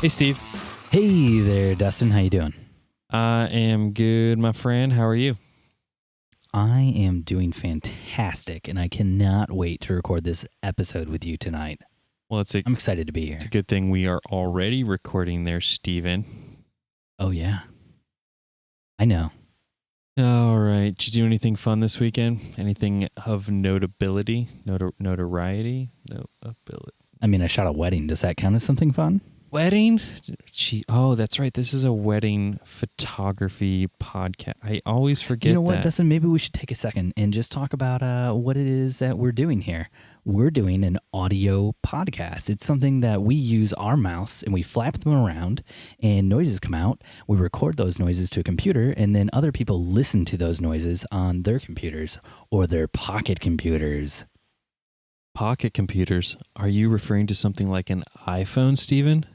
Hey, Steve. Hey there, Dustin. How you doing? I am good, my friend. How are you? I am doing fantastic, and I cannot wait to record this episode with you tonight. Well, I'm excited to be here. It's a good thing we are already recording there, Steven. Oh, yeah. I know. All right. Did you do anything fun this weekend? Anything of notability? Notoriety? Notability. I mean, I shot a wedding. Does that count as something fun? Wedding? Oh, that's right. This is a wedding photography podcast. I always forget that. You know what, Dustin? Maybe we should take a second and just talk about what it is that we're doing here. We're doing an audio podcast. It's something that we use our mouse and we flap them around and noises come out. We record those noises to a computer and then other people listen to those noises on their computers or their pocket computers. Pocket computers? Are you referring to something like an iPhone, Steven?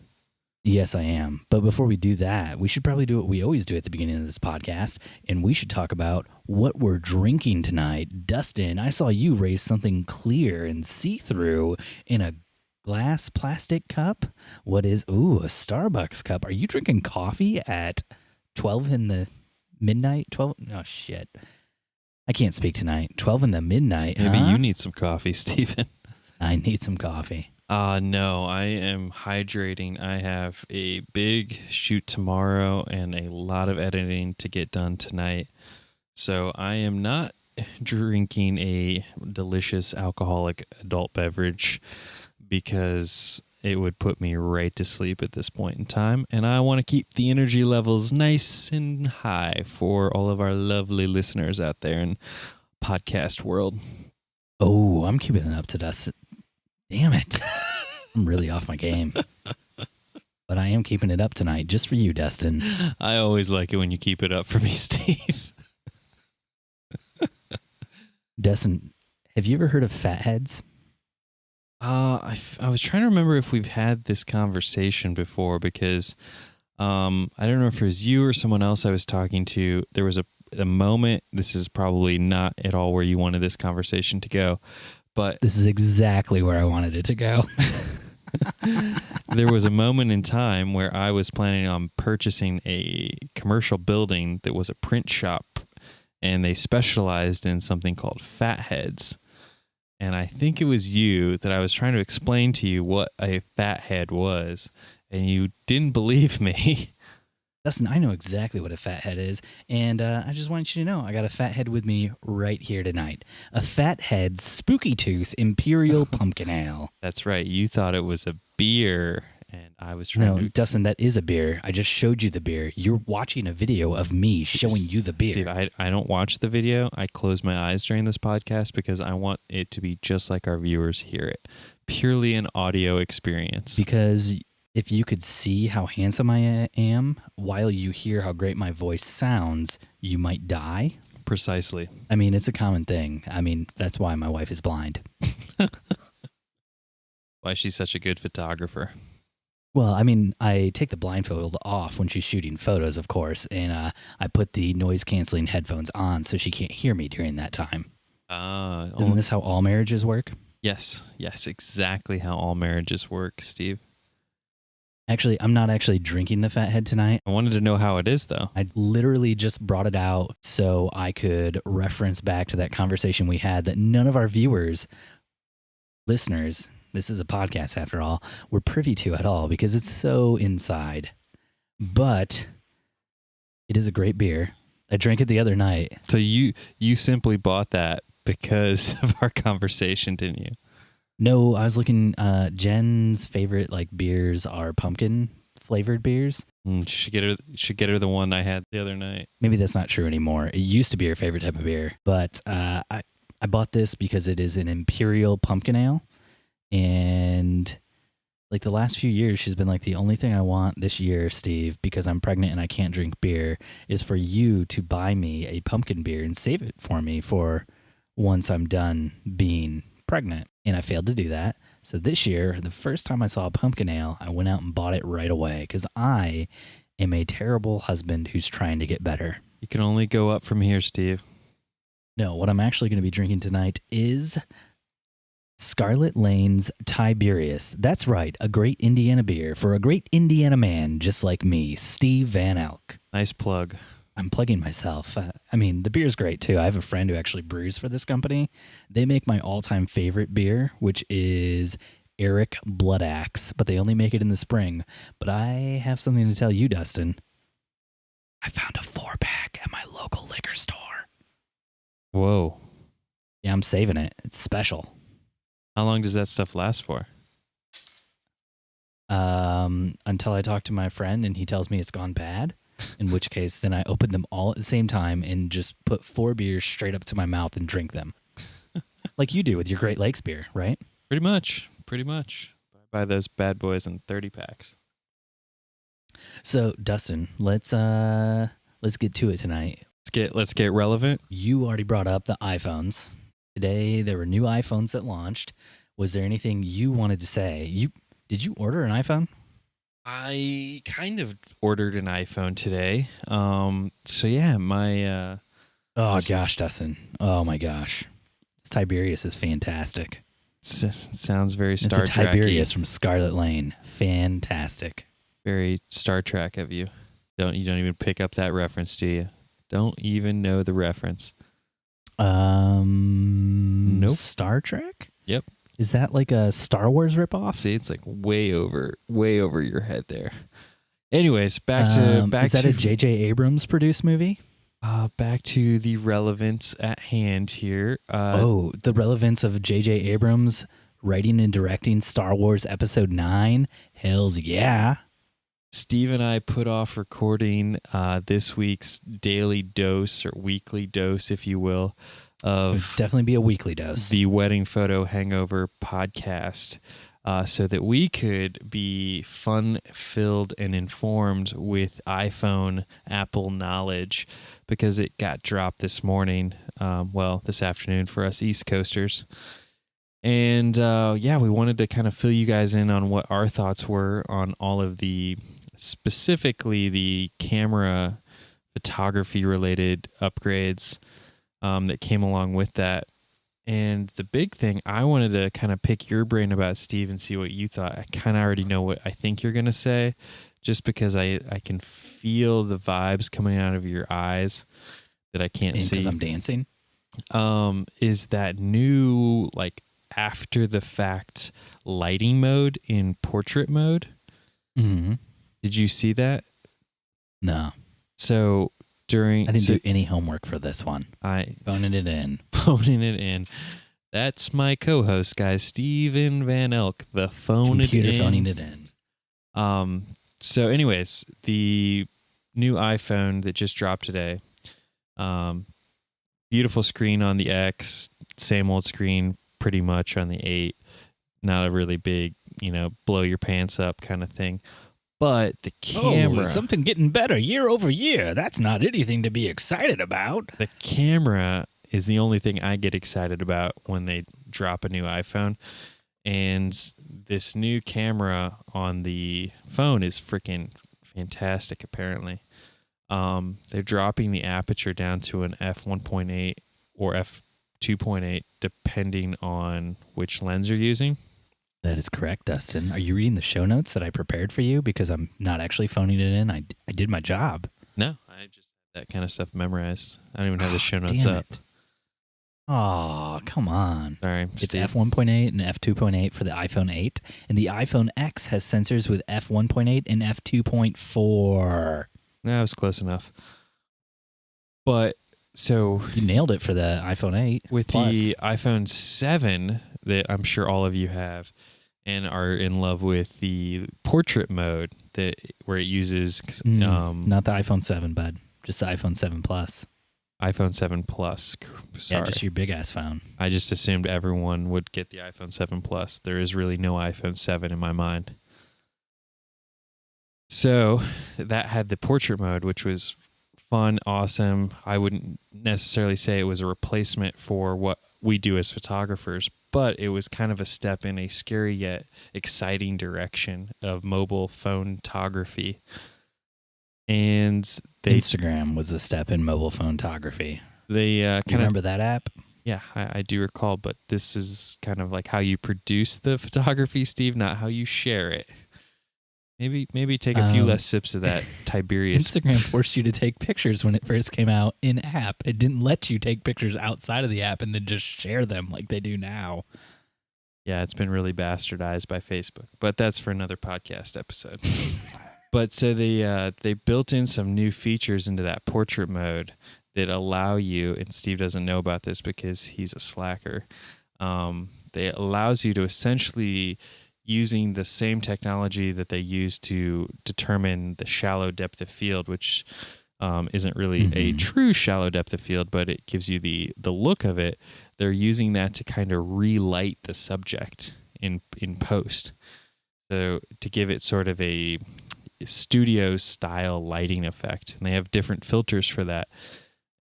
Yes, I am. But before we do that, we should probably do what we always do at the beginning of this podcast, and we should talk about what we're drinking tonight. Dustin, I saw you raise something clear and see-through in a glass plastic cup. What is, a Starbucks cup. Are you drinking coffee at 12 in the midnight? 12? Oh, shit. I can't speak tonight. 12 in the midnight, Maybe you need some coffee, Steven. I need some coffee. No, I am hydrating. I have a big shoot tomorrow and a lot of editing to get done tonight. So I am not drinking a delicious alcoholic adult beverage because it would put me right to sleep at this point in time. And I want to keep the energy levels nice and high for all of our lovely listeners out there in podcast world. Oh, I'm keeping it up to Dustin. Damn it. I'm really off my game. But I am keeping it up tonight just for you, Dustin. I always like it when you keep it up for me, Steve. Dustin, have you ever heard of fatheads? I was trying to remember if we've had this conversation before because I don't know if it was you or someone else I was talking to. There was a moment, this is probably not at all where you wanted this conversation to go, but this is exactly where I wanted it to go. There was a moment in time where I was planning on purchasing a commercial building that was a print shop, and they specialized in something called fatheads. And I think it was you that I was trying to explain to you what a fathead was, and you didn't believe me. Dustin, I know exactly what a fathead is, and I just want you to know I got a fathead with me right here tonight. A Fathead Spooky Tooth Imperial Pumpkin Ale. That's right. You thought it was a beer, and I was trying to... No, Dustin, that is a beer. I just showed you the beer. You're watching a video of me showing you the beer. Steve, I don't watch the video. I close my eyes during this podcast because I want it to be just like our viewers hear it. Purely an audio experience. Because... if you could see how handsome I am while you hear how great my voice sounds, you might die. Precisely. I mean, it's a common thing. I mean, that's why my wife is blind. Why she's such a good photographer. Well, I mean, I take the blindfold off when she's shooting photos, of course, and I put the noise-canceling headphones on so she can't hear me during that time. Isn't this how all marriages work? Yes, exactly how all marriages work, Steve. Actually, I'm not actually drinking the Fathead tonight. I wanted to know how it is, though. I literally just brought it out so I could reference back to that conversation we had that none of our viewers, listeners, this is a podcast after all, were privy to at all because it's so inside. But it is a great beer. I drank it the other night. So you simply bought that because of our conversation, didn't you? No, I was looking, Jen's favorite beers are pumpkin flavored beers. Should get her the one I had the other night. Maybe that's not true anymore. It used to be her favorite type of beer, but I bought this because it is an Imperial Pumpkin Ale, and the last few years she's been the only thing I want this year, Steve, because I'm pregnant and I can't drink beer, is for you to buy me a pumpkin beer and save it for me for once I'm done being pregnant. And I failed to do that. So this year, the first time I saw a pumpkin ale, I went out and bought it right away because I am a terrible husband who's trying to get better. You can only go up from here, Steve. No, what I'm actually going to be drinking tonight is Scarlet Lane's Tiberius. That's right, a great Indiana beer for a great Indiana man just like me, Steve Van Elk. Nice plug. I'm plugging myself. I mean, the beer's great too. I have a friend who actually brews for this company. They make my all-time favorite beer, which is Eric Blood Axe, but they only make it in the spring. But I have something to tell you, Dustin. I found a 4-pack at my local liquor store. Whoa. Yeah, I'm saving it. It's special. How long does that stuff last for? Until I talk to my friend and he tells me it's gone bad, in which case then I open them all at the same time and just put 4 beers straight up to my mouth and drink them. Like you do with your Great Lakes beer, right? Pretty much. I buy those bad boys in 30 packs. So, Dustin, let's get to it tonight. Let's get relevant. You already brought up the iPhones. Today there were new iPhones that launched. Was there anything you wanted to say? Did you order an iPhone? I kind of ordered an iPhone today. So yeah, my oh gosh, Dustin. Oh my gosh. This Tiberius is fantastic. Sounds very Star Trek. It's a Tiberius from Scarlet Lane. Fantastic. Very Star Trek of you. You don't even pick up that reference, do you? Don't even know the reference. Nope. Star Trek? Yep. Is that like a Star Wars ripoff? See, it's like way over your head there. Anyways, back is that a J.J. Abrams produced movie? Back to the relevance at hand here. The relevance of J.J. Abrams writing and directing Star Wars Episode 9? Hells yeah. Steve and I put off recording this week's daily dose or weekly dose, if you will, of... It would definitely be a weekly dose. The Wedding Photo Hangover podcast, so that we could be fun-filled and informed with iPhone Apple knowledge, because it got dropped this morning, this afternoon for us East Coasters. And we wanted to kind of fill you guys in on what our thoughts were on all of specifically the camera photography related upgrades that came along with that. And the big thing I wanted to kind of pick your brain about, Steve, and see what you thought. I kind of already know what I think you're going to say, just because I can feel the vibes coming out of your eyes that I can't see. Because I'm dancing? Is that new, like, after the fact lighting mode in portrait mode? Mm-hmm. Did you see that? No. So I didn't do any homework for this one. Phoning it in. That's my co-host, guys, Steven Van Elk, the Computer phoning it in. So anyways, the new iPhone that just dropped today, beautiful screen on the X, same old screen pretty much on the 8, not a really big, blow your pants up kind of thing. But the camera... Oh, something getting better year over year. That's not anything to be excited about. The camera is the only thing I get excited about when they drop a new iPhone. And this new camera on the phone is freaking fantastic, apparently. They're dropping the aperture down to an f1.8 or f2.8, depending on which lens you're using. That is correct, Dustin. Are you reading the show notes that I prepared for you? Because I'm not actually phoning it in. I did my job. No, I just had that kind of stuff memorized. I don't even have the show notes up. Oh, come on. Sorry, It's Steve. f1.8 and f2.8 for the iPhone 8. And the iPhone X has sensors with f1.8 and f2.4. That was close enough. But so... You nailed it for the iPhone 8. With Plus. the iPhone 7 that I'm sure all of you have and are in love with the portrait mode where it uses... not the iPhone 7, bud. Just the iPhone 7 Plus. iPhone 7 Plus. Sorry. Yeah, just your big-ass phone. I just assumed everyone would get the iPhone 7 Plus. There is really no iPhone 7 in my mind. So that had the portrait mode, which was fun, awesome. I wouldn't necessarily say it was a replacement for what we do as photographers, but it was kind of a step in a scary yet exciting direction of mobile photography. And Instagram was a step in mobile photography. They remember that app? Yeah, I do recall, but this is kind of like how you produce the photography, Steve, not how you share it. Maybe take a few less sips of that Tiberius. Instagram forced you to take pictures when it first came out in app. It didn't let you take pictures outside of the app and then just share them like they do now. Yeah, it's been really bastardized by Facebook, but that's for another podcast episode. But so they built in some new features into that portrait mode that allow you, and Steve doesn't know about this because he's a slacker. They allows you to essentially, using the same technology that they use to determine the shallow depth of field, which isn't really a true shallow depth of field, but it gives you the look of it. They're using that to kind of relight the subject in post, so to give it sort of a studio style lighting effect, and they have different filters for that.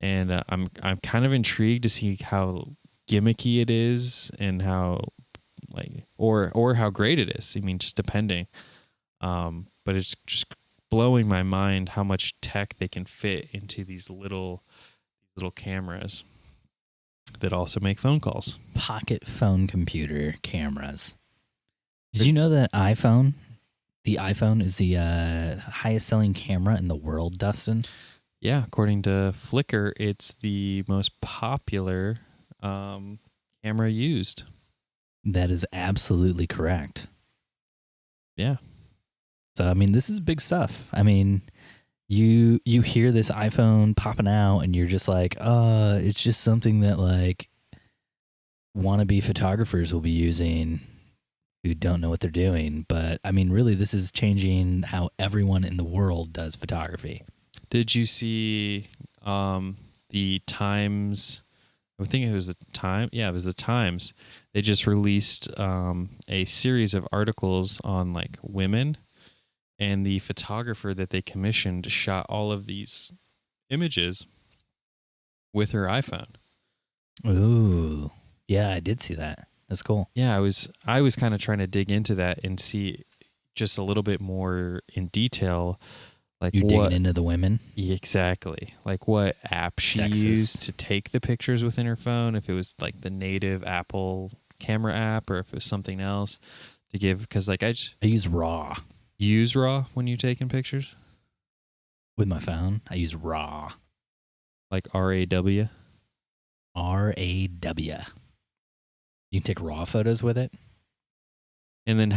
And I'm kind of intrigued to see how gimmicky it is and how or how great it is. I mean, just depending. But it's just blowing my mind how much tech they can fit into these little cameras that also make phone calls. Pocket phone computer cameras. Did you know that the iPhone is the highest selling camera in the world, Dustin? Yeah, according to Flickr, it's the most popular camera used. That is absolutely correct. Yeah. So, I mean, this is big stuff. I mean, you hear this iPhone popping out and you're just like, it's just something that like wannabe photographers will be using who don't know what they're doing. But I mean, really, this is changing how everyone in the world does photography. Did you see the Times? I think it was the Time. Yeah, it was the Times. They just released a series of articles on like women, and the photographer that they commissioned shot all of these images with her iPhone. Ooh, yeah, I did see that. That's cool. Yeah, I was kind of trying to dig into that and see just a little bit more in detail. Like you're digging into the women? Exactly. Like what app she used to take the pictures within her phone, if it was like the native Apple camera app or if it was something else to give. Because like I use RAW. Use RAW when you're taking pictures? With my phone, I use RAW. Like RAW? RAW. You can take RAW photos with it. And then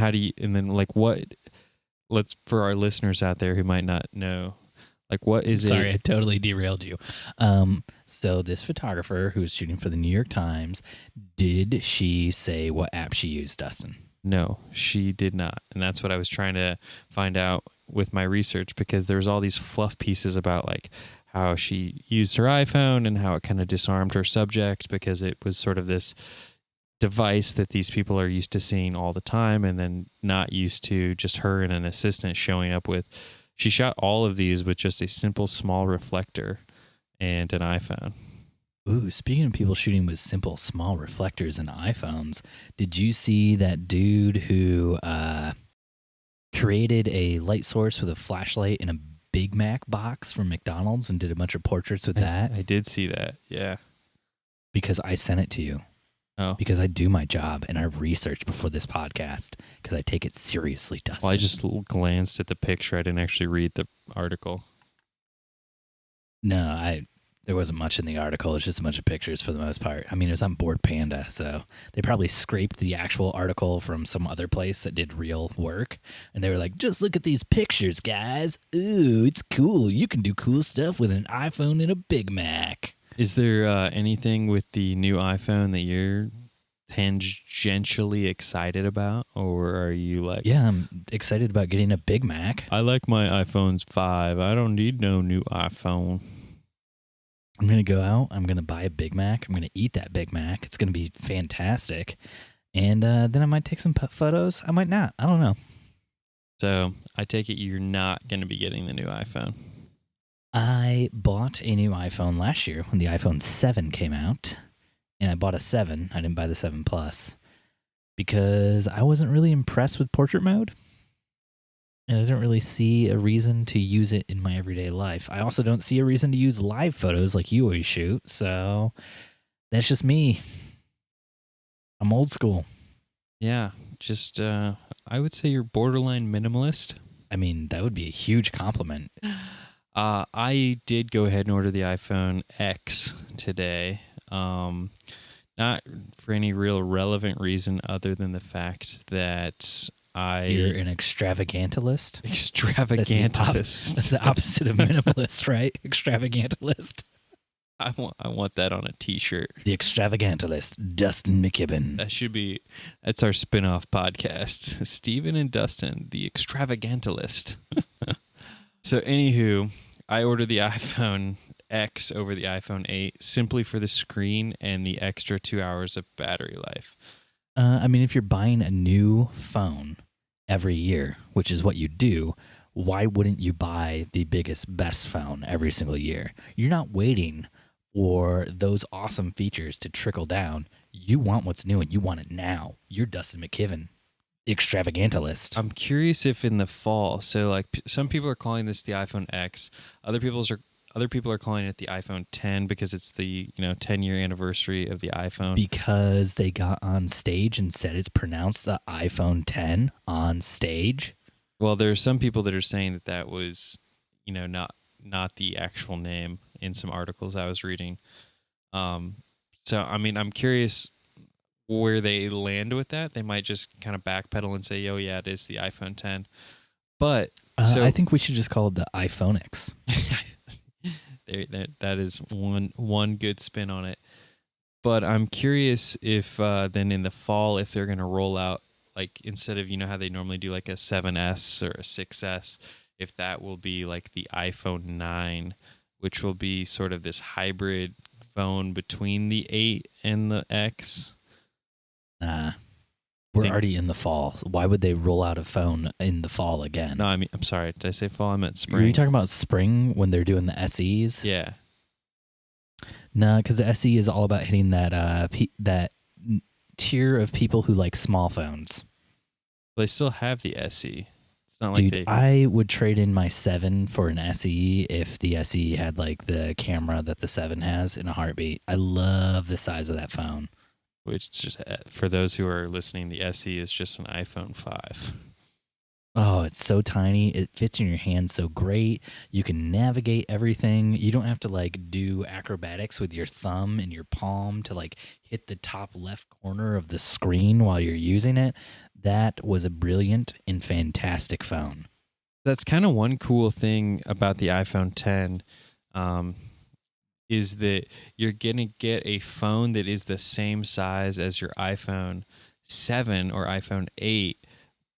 let's, for our listeners out there who might not know, like what is Sorry, I totally derailed you. So this photographer who was shooting for the New York Times, did she say what app she used, Dustin? No, she did not. And that's what I was trying to find out with my research, because there was all these fluff pieces about like how she used her iPhone and how it kind of disarmed her subject because it was sort of this device that these people are used to seeing all the time and then not used to just her and an assistant showing up with. She shot all of these with just a simple small reflector and an iPhone. Ooh, speaking of people shooting with simple small reflectors and iPhones, did you see that dude who created a light source with a flashlight in a Big Mac box from McDonald's and did a bunch of portraits with that? I did see that, yeah. Because I sent it to you. Oh. Because I do my job and I've researched before this podcast because I take it seriously, Dustin. Well, I just glanced at the picture. I didn't actually read the article. No, there wasn't much in the article. It's just a bunch of pictures for the most part. I mean, it was on Bored Panda, so they probably scraped the actual article from some other place that did real work. And they were like, just look at these pictures, guys. Ooh, it's cool. You can do cool stuff with an iPhone and a Big Mac. Is there anything with the new iPhone that you're tangentially excited about, or are you like... Yeah, I'm excited about getting a Big Mac. I like my iPhone's 5. I don't need no new iPhone. I'm going to go out. I'm going to buy a Big Mac. I'm going to eat that Big Mac. It's going to be fantastic. And then I might take some photos. I might not. I don't know. So I take it you're not going to be getting the new iPhone. I bought a new iPhone last year when the iPhone 7 came out, and I bought a 7. I didn't buy the 7 Plus because I wasn't really impressed with portrait mode, and I didn't really see a reason to use it in my everyday life. I also don't see a reason to use live photos like you always shoot, so That's just me. I'm old school. Yeah, just I would say you're borderline minimalist. I mean, that would be a huge compliment. I did go ahead and order the iPhone X today. Not for any real relevant reason other than the fact that You're an extravagantalist. Extravagantalist. That's the opposite of minimalist, right? Extravagantalist. I want that on a T-shirt. The extravagantalist, Dustin McKibben. That's our spin-off podcast. Steven and Dustin, the extravagantalist. So anywho, I ordered the iPhone X over the iPhone 8 simply for the screen and the extra 2 hours of battery life. I mean, if you're buying a new phone every year, which is what you do, why wouldn't you buy the biggest, best phone every single year? You're not waiting for those awesome features to trickle down. You want what's new and you want it now. You're Dustin McKibben, extravagantalist. I'm curious if in the fall, so like some people are calling this the iPhone X, other people are calling it the iPhone 10 because it's the 10-year anniversary of the iPhone. Because they got on stage and said it's pronounced the iPhone 10 on stage. Well, there are some people that are saying that was, not the actual name in some articles I was reading. So I mean, I'm curious where they land with that. They might just kind of backpedal and say, "Oh yeah, it is the iPhone 10." But I think we should just call it the iPhone X. That is one good spin on it. But I'm curious if then in the fall, if they're going to roll out, like instead of how they normally do like a 7S or a 6S, if that will be like the iPhone 9, which will be sort of this hybrid phone between the 8 and the X. We're already in the fall. So why would they roll out a phone in the fall again? No, I mean, I'm sorry. Did I say fall? I meant spring. Are you talking about spring when they're doing the SEs? Yeah. No, because the SE is all about hitting that that tier of people who like small phones. Well, they still have the SE. It's not Dude, like I would trade in my 7 for an SE if the SE had like the camera that the 7 has in a heartbeat. I love the size of that phone. Which is just, for those who are listening, the SE is just an iPhone 5. Oh, it's so tiny. It fits in your hand so great. You can navigate everything. You don't have to like do acrobatics with your thumb and your palm to like hit the top left corner of the screen while you're using it. That was a brilliant and fantastic phone. That's kind of one cool thing about the iPhone 10. Is that you're going to get a phone that is the same size as your iPhone 7 or iPhone 8,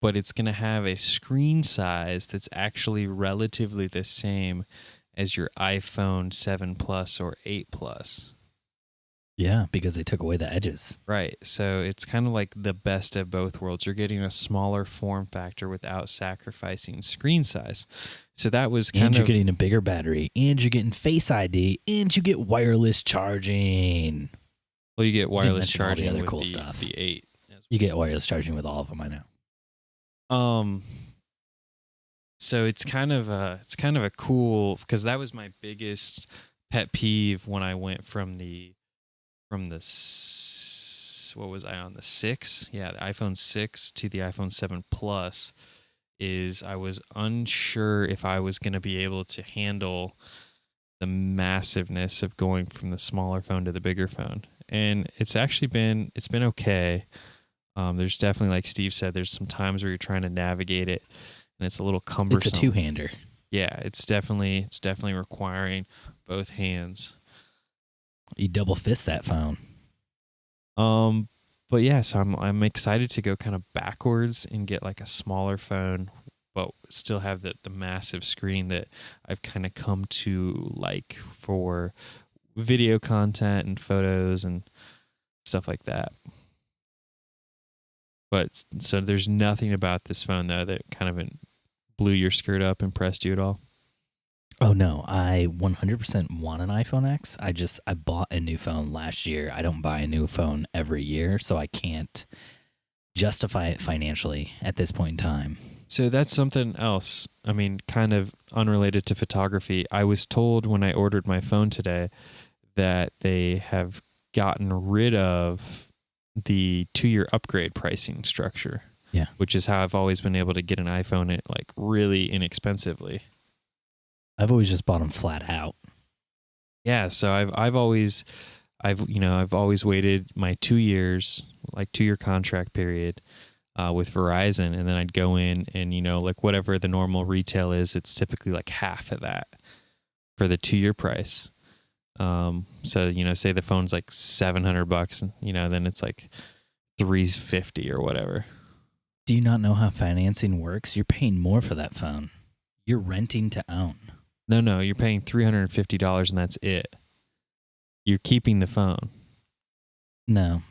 but it's going to have a screen size that's actually relatively the same as your iPhone 7 Plus or 8 Plus. Yeah, because they took away the edges. Right. So it's kind of like the best of both worlds. You're getting a smaller form factor without sacrificing screen size. So that was kind of... And you're getting a bigger battery, and you're getting Face ID, and you get wireless charging. Well, you get wireless charging all the other with cool stuff. The 8. You get wireless charging with all of them, I know. So it's kind of a cool, because that was my biggest pet peeve when I went from the what was I on, the 6? Yeah, the iPhone 6 to the iPhone 7 Plus, is I was unsure if I was going to be able to handle the massiveness of going from the smaller phone to the bigger phone. And it's been okay. There's definitely, like Steve said, there's some times where you're trying to navigate it and it's a little cumbersome. It's a two-hander. Yeah, it's definitely requiring both hands. You double fist that phone. But yeah, so I'm excited to go kind of backwards and get like a smaller phone, but still have the massive screen that I've kind of come to like for video content and photos and stuff like that. But so there's nothing about this phone though that kind of blew your skirt up, impressed you at all? Oh no, I 100% want an iPhone X. I bought a new phone last year. I don't buy a new phone every year, so I can't justify it financially at this point in time. So that's something else. I mean, kind of unrelated to photography. I was told when I ordered my phone today that they have gotten rid of the 2-year upgrade pricing structure. Yeah. Which is how I've always been able to get an iPhone at like really inexpensively. I've always just bought them flat out. Yeah, so I've always waited my 2 years, like 2-year contract period with Verizon, and then I'd go in and, like whatever the normal retail is, it's typically like half of that for the 2-year price. So, say the phone's like $700, and, then it's like $350 or whatever. Do you not know how financing works? You're paying more for that phone. You're renting to own. No, you're paying $350 and that's it. You're keeping the phone. No.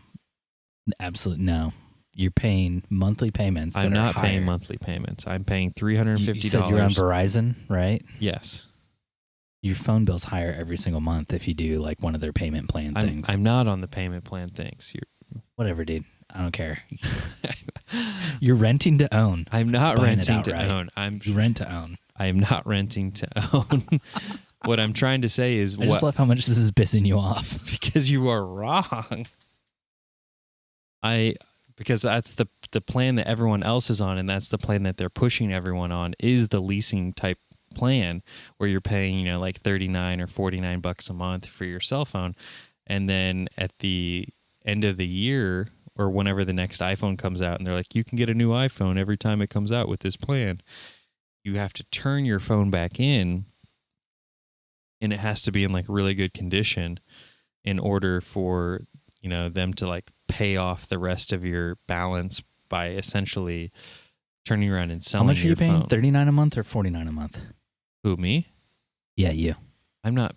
Absolutely no. You're paying monthly payments. I'm not paying monthly payments. I'm paying $350. You said you're on Verizon, right? Yes. Your phone bill's higher every single month if you do like one of their payment plan things. I'm not on the payment plan things. Whatever, dude. I don't care. You're renting to own. I'm not renting to own. You rent to own. I am not renting to own. What I'm trying to say is, I just love how much this is pissing you off. Because you are wrong. Because that's the plan that everyone else is on, and that's the plan that they're pushing everyone on, is the leasing type plan where you're paying, like $39 or $49 a month for your cell phone, and then at the end of the year or whenever the next iPhone comes out, and they're like, you can get a new iPhone every time it comes out with this plan. You have to turn your phone back in, and it has to be in like really good condition in order for, them to like pay off the rest of your balance by essentially turning around and selling your phone. How much are you paying? $39 a month or $49 a month? Who, me? Yeah, you. I'm not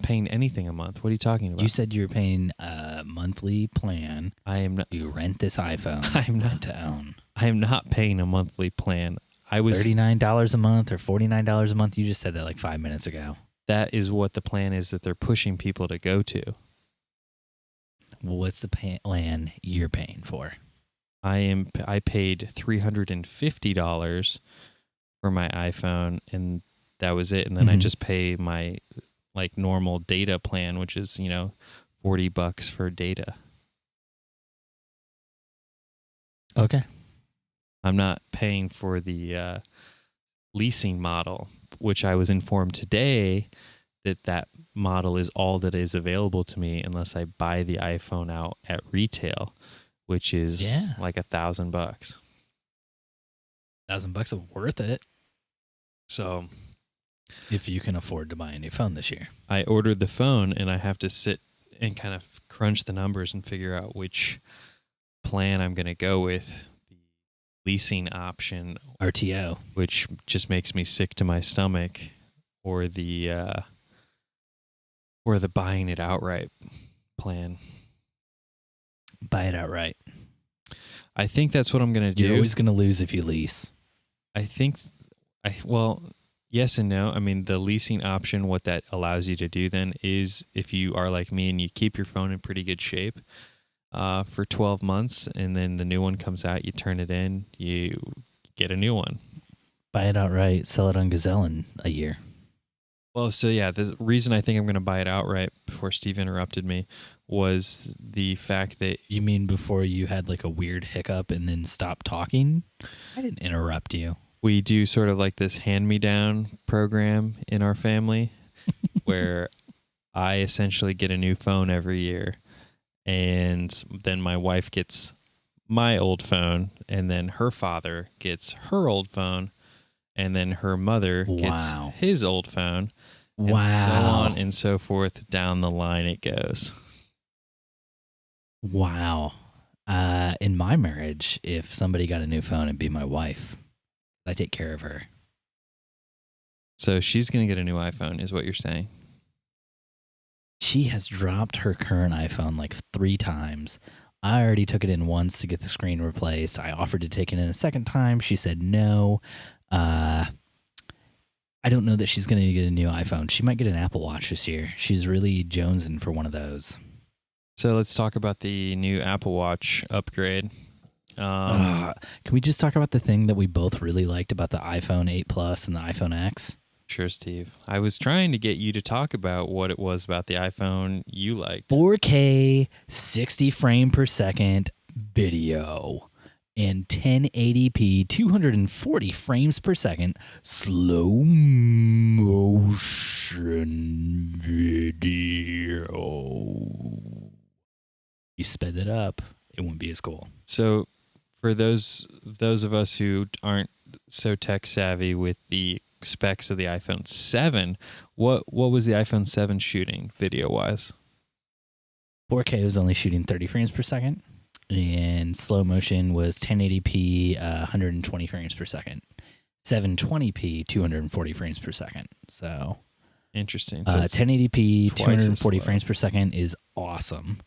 paying anything a month. What are you talking about? You said you were paying a monthly plan. I am not. You rent this iPhone. I'm not rent to own. I am not paying a monthly plan. I was $39 a month or $49 a month. You just said that like 5 minutes ago. That is what the plan is that they're pushing people to go to. Well, what's the plan you're paying for? I paid $350 for my iPhone, and that was it. And then I just pay my like normal data plan, which is, $40 for data. Okay. I'm not paying for the leasing model, which I was informed today that model is all that is available to me unless I buy the iPhone out at retail, which is like $1,000. $1,000 is worth it. So if you can afford to buy a new phone this year. I ordered the phone, and I have to sit and kind of crunch the numbers and figure out which plan I'm going to go with. The leasing option, RTO, which just makes me sick to my stomach, or the buying it outright plan. Buy it outright. I think that's what I'm going to do. You're always going to lose if you lease. I think, yes and no. I mean, the leasing option, what that allows you to do then is, if you are like me and you keep your phone in pretty good shape for 12 months, and then the new one comes out, you turn it in, you get a new one. Buy it outright, sell it on Gazelle in a year. Well, so yeah, the reason I think I'm going to buy it outright, before Steve interrupted me, was the fact that... You mean before you had like a weird hiccup and then stopped talking? I didn't interrupt you. We do sort of like this hand-me-down program in our family where I essentially get a new phone every year, and then my wife gets my old phone, and then her father gets her old phone, and then her mother gets his old phone. And so on and so forth down the line it goes. Wow. In my marriage, if somebody got a new phone, it'd be my wife. I take care of her. So she's going to get a new iPhone, is what you're saying? She has dropped her current iPhone like 3 times. I already took it in once to get the screen replaced. I offered to take it in a second time. She said no. I don't know that she's going to get a new iPhone. She might get an Apple Watch this year. She's really jonesing for one of those. So let's talk about the new Apple Watch upgrade. Can we just talk about the thing that we both really liked about the iPhone 8 Plus and the iPhone X? Sure, Steve. I was trying to get you to talk about what it was about the iPhone you liked. 4K 60 frame per second video and 1080p 240 frames per second slow motion video. You sped it up, it wouldn't be as cool. So for those of us who aren't so tech savvy with the specs of the iPhone 7, what was the iPhone 7 shooting video wise? 4K was only shooting 30 frames per second, and slow motion was 1080p 120 frames per second, 720p 240 frames per second. So interesting. So 1080p 240 frames per second is awesome.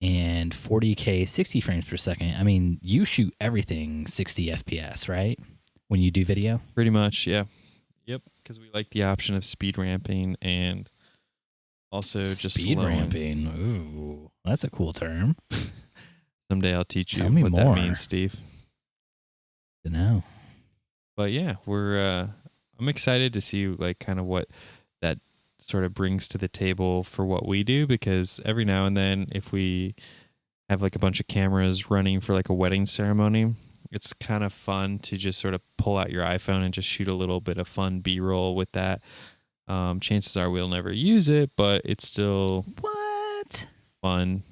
And 40K 60 frames per second. I mean, you shoot everything 60 FPS, right? When you do video? Pretty much, yeah. Yep, because we like the option of speed ramping and also just speed slowing. ramping. Ooh, that's a cool term. Someday I'll teach you Tell me what more. that means, Steve. I know. But yeah, I'm excited to see like kind of what that sort of brings to the table for what we do, because every now and then if we have like a bunch of cameras running for like a wedding ceremony, it's kind of fun to just sort of pull out your iPhone and just shoot a little bit of fun B-roll with that. Chances are we'll never use it, but it's still fun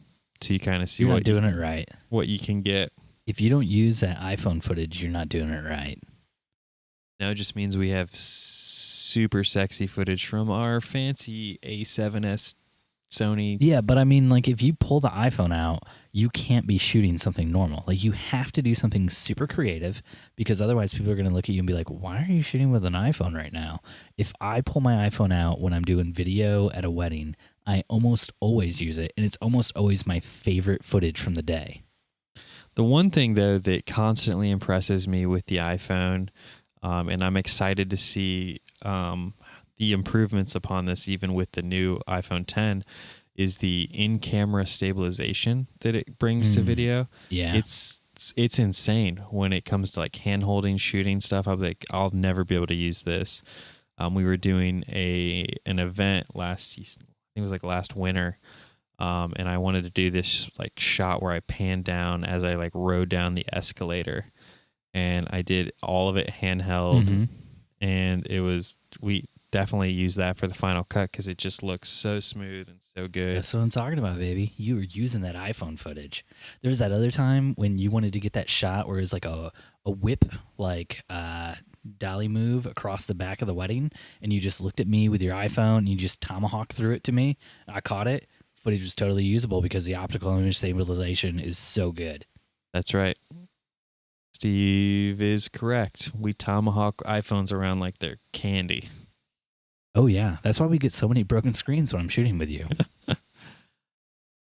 to kind of see You're not doing it right. What you can get. If you don't use that iPhone footage, you're not doing it right. Now it just means we have super sexy footage from our fancy A7S Sony. Yeah, but I mean, like, if you pull the iPhone out, you can't be shooting something normal. Like, you have to do something super creative, because otherwise people are going to look at you and be like, why are you shooting with an iPhone right now? If I pull my iPhone out when I'm doing video at a wedding, I almost always use it, and it's almost always my favorite footage from the day. The one thing, though, that constantly impresses me with the iPhone, and I'm excited to see the improvements upon this even with the new iPhone 10, is the in-camera stabilization that it brings to video. Yeah. It's insane when it comes to like hand-holding, shooting stuff. I'm like, I'll never be able to use this. We were doing an event I think it was like last winter, and I wanted to do this like shot where I panned down as I like rode down the escalator, and I did all of it handheld, and we definitely use that for the final cut because it just looks so smooth and so good. That's what I'm talking about, baby. You were using that iPhone footage. There's that other time when you wanted to get that shot where it's like a whip, like dolly move across the back of the wedding, and you just looked at me with your iPhone and you just tomahawked through it to me. I caught it. Footage was totally usable because the optical image stabilization is so good. That's right. Steve is correct. We tomahawk iPhones around like they're candy. Oh, yeah. That's why we get so many broken screens when I'm shooting with you.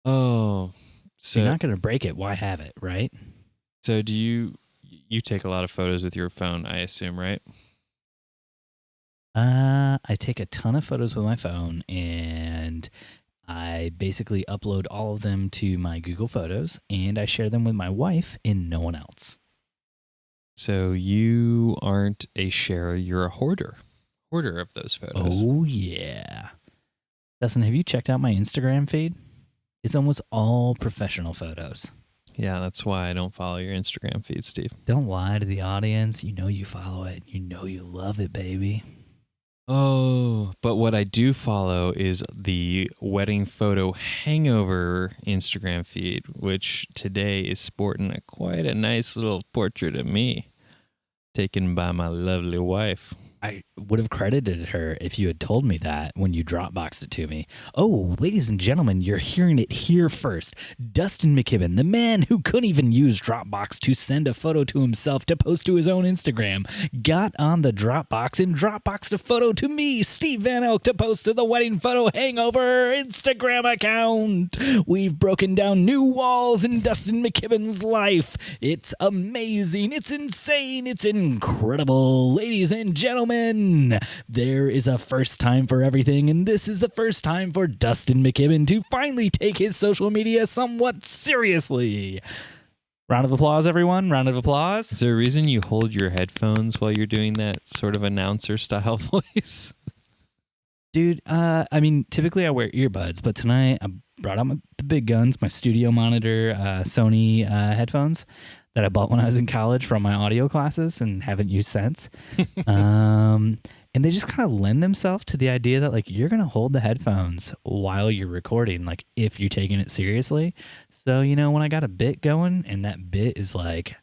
Oh. So you're not going to break it. Why have it, right? So do you take a lot of photos with your phone, I assume, right? I take a ton of photos with my phone, and I basically upload all of them to my Google Photos, and I share them with my wife and no one else. So you aren't a sharer, you're a hoarder of those photos. Oh, yeah. Dustin, have you checked out my Instagram feed? It's almost all professional photos. Yeah, that's why I don't follow your Instagram feed, Steve. Don't lie to the audience. You know you follow it. You know you love it, baby. Oh, but what I do follow is the wedding photo Hangover Instagram feed, which today is sporting quite a nice little portrait of me taken by my lovely wife. I would have credited her if you had told me that when you Dropboxed it to me. Oh, ladies and gentlemen, you're hearing it here first. Dustin McKibben, the man who couldn't even use Dropbox to send a photo to himself to post to his own Instagram, got on the Dropbox and Dropboxed a photo to me, Steve Van Elk, to post to the Wedding Photo Hangover Instagram account. We've broken down new walls in Dustin McKibben's life. It's amazing. It's insane. It's incredible. Ladies and gentlemen, there is a first time for everything, and this is the first time for Dustin McKibben to finally take his social media somewhat seriously. Round of applause, everyone. Round of applause. Is there a reason you hold your headphones while you're doing that sort of announcer style voice? Dude, I mean, typically I wear earbuds, but tonight I brought out the big guns, my studio monitor, Sony headphones that I bought when I was in college from my audio classes and haven't used since. And they just kind of lend themselves to the idea that, like, you're going to hold the headphones while you're recording, like, if you're taking it seriously. So, you know, when I got a bit going and that bit is like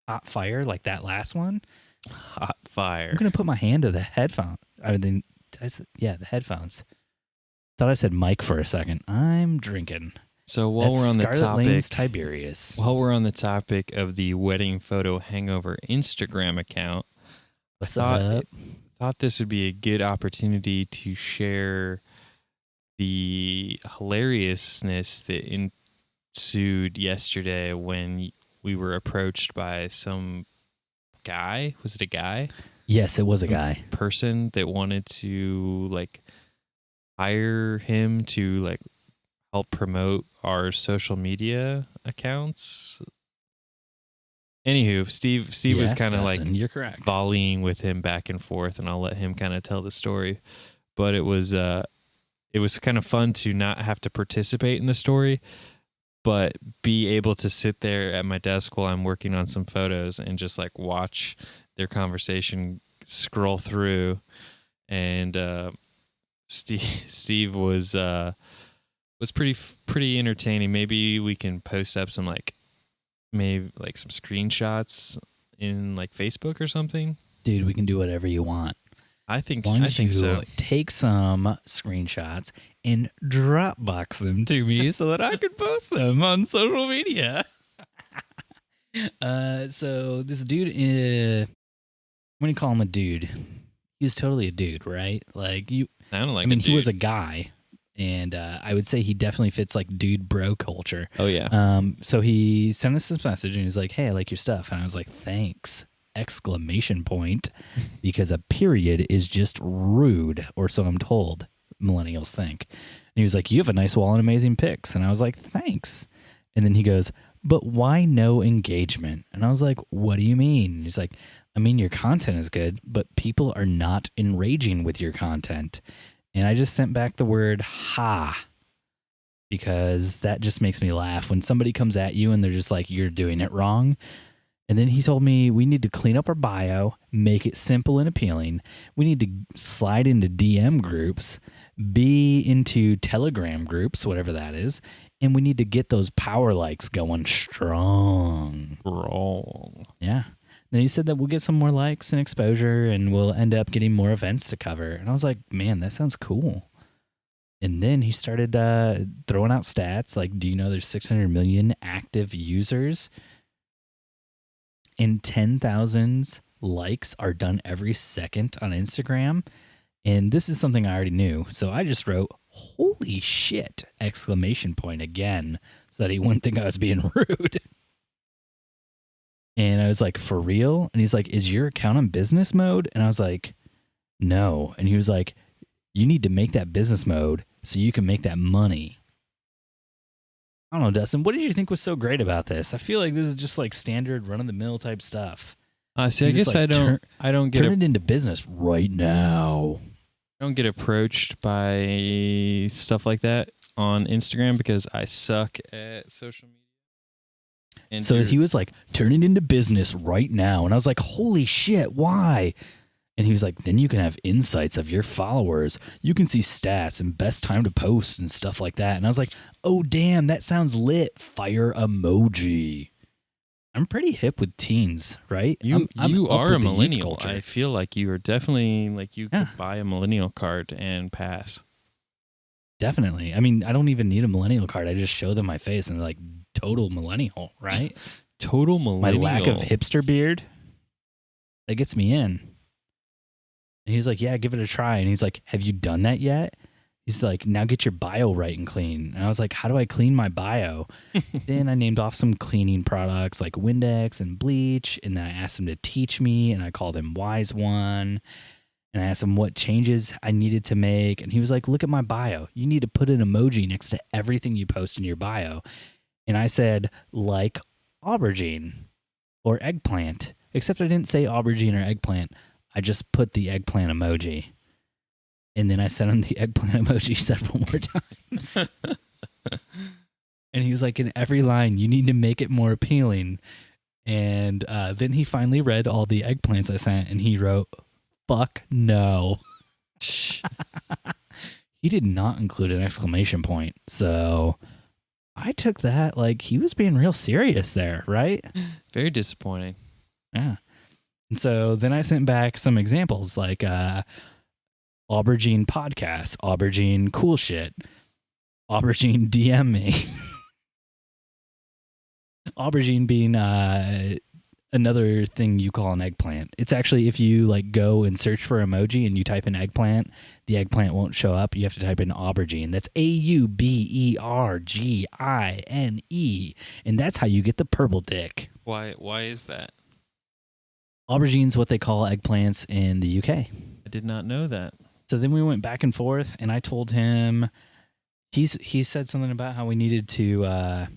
hot fire, like that last one, Hot fire. I'm going to put my hand to the headphone. The headphones. Thought I said mic for a second. I'm drinking. So while That's we're on the Scarlet topic, Lane's Tiberius. while we're on the topic of the wedding photo hangover Instagram account, What's I up? thought this would be a good opportunity to share the hilariousness that ensued yesterday when we were approached by some guy. Was it a guy? Yes, it was a guy. Person that wanted to like hire him to like help promote our social media accounts. Anywho, Steve was kind of like you're correct. volleying with him back and forth, and I'll let him kind of tell the story. But it was kind of fun to not have to participate in the story, but be able to sit there at my desk while I'm working on some photos and just like watch their conversation scroll through. And Steve was pretty entertaining. Maybe we can post up some maybe some screenshots in like Facebook or something. Dude, we can do whatever you want. I think you so. Take some screenshots and Dropbox them to me so that I can post them on social media. So this dude, when you call him a dude, he was totally a dude, right? Like you. Sounded like I mean, a dude. he was a guy, and I would say he definitely fits like dude bro culture. Oh yeah. So he sent us this message and he's like, "Hey, I like your stuff," and I was like, "Thanks!" Exclamation point, because a period is just rude, or so I'm told. Millennials think. And he was like, "You have a nice wall and amazing pics," and I was like, "Thanks." And then he goes, "But why no engagement?" And I was like, "What do you mean?" And he's like, "I mean, your content is good, but people are not enraging with your content." And I just sent back the word "ha," because that just makes me laugh when somebody comes at you and they're just like, "You're doing it wrong." And then he told me we need to clean up our bio, make it simple and appealing. We need to slide into DM groups, be into Telegram groups, whatever that is. And we need to get those power likes going strong. Wrong. Yeah. Then he said that we'll get some more likes and exposure and we'll end up getting more events to cover. And I was like, man, that sounds cool. And then he started throwing out stats like, do you know there's 600 million active users? And 10,000 likes are done every second on Instagram. And this is something I already knew. So I just wrote, "Holy shit!" exclamation point again, so that he wouldn't think I was being rude. And I was like, "For real?" And he's like, "Is your account on business mode?" And I was like, "No." And he was like, "You need to make that business mode so you can make that money." I don't know, Dustin, what did you think was so great about this? I feel like this is just like standard run-of-the-mill type stuff. See, I guess like, I don't get turn it into business right now. I don't get approached by stuff like that on Instagram because I suck at social media. And So he was like, turn it into business right now. And I was like, holy shit, why? And he was like, then you can have insights of your followers. You can see stats and best time to post and stuff like that. And I was like, oh, damn, that sounds lit. Fire emoji. I'm pretty hip with teens, right? You I'm are up a with the youth millennial. culture. I feel like you are definitely like you Yeah. could buy a millennial card and pass. Definitely. I mean, I don't even need a millennial card. I just show them my face and they're like, total millennial, right? Total My millennial. lack of hipster beard, that gets me in. And he's like, yeah, give it a try. And he's like, have you done that yet? He's like, now get your bio right and clean. And I was like, how do I clean my bio? Then I named off some cleaning products like Windex and bleach. And then I asked him to teach me. And I called him Wise One. And I asked him what changes I needed to make. And he was like, look at my bio. You need to put an emoji next to everything you post in your bio. And I said, like aubergine or eggplant, except I didn't say aubergine or eggplant. I just put the eggplant emoji. And then I sent him the eggplant emoji several more times. And he was like, in every line, you need to make it more appealing. And then he finally read all the eggplants I sent, and he wrote, "Fuck no." He did not include an exclamation point. So I took that like he was being real serious there, right? Very disappointing. Yeah. And so then I sent back some examples like aubergine podcast, aubergine cool shit, aubergine DM me. Aubergine being another thing you call an eggplant. It's actually, if you like go and search for emoji and you type in eggplant, the eggplant won't show up. You have to type in aubergine. That's AUBERGINE, and that's how you get the purple dick. Why is that? Aubergine's what they call eggplants in the UK. I did not know that. So then we went back and forth, and I told him he said something about how we needed to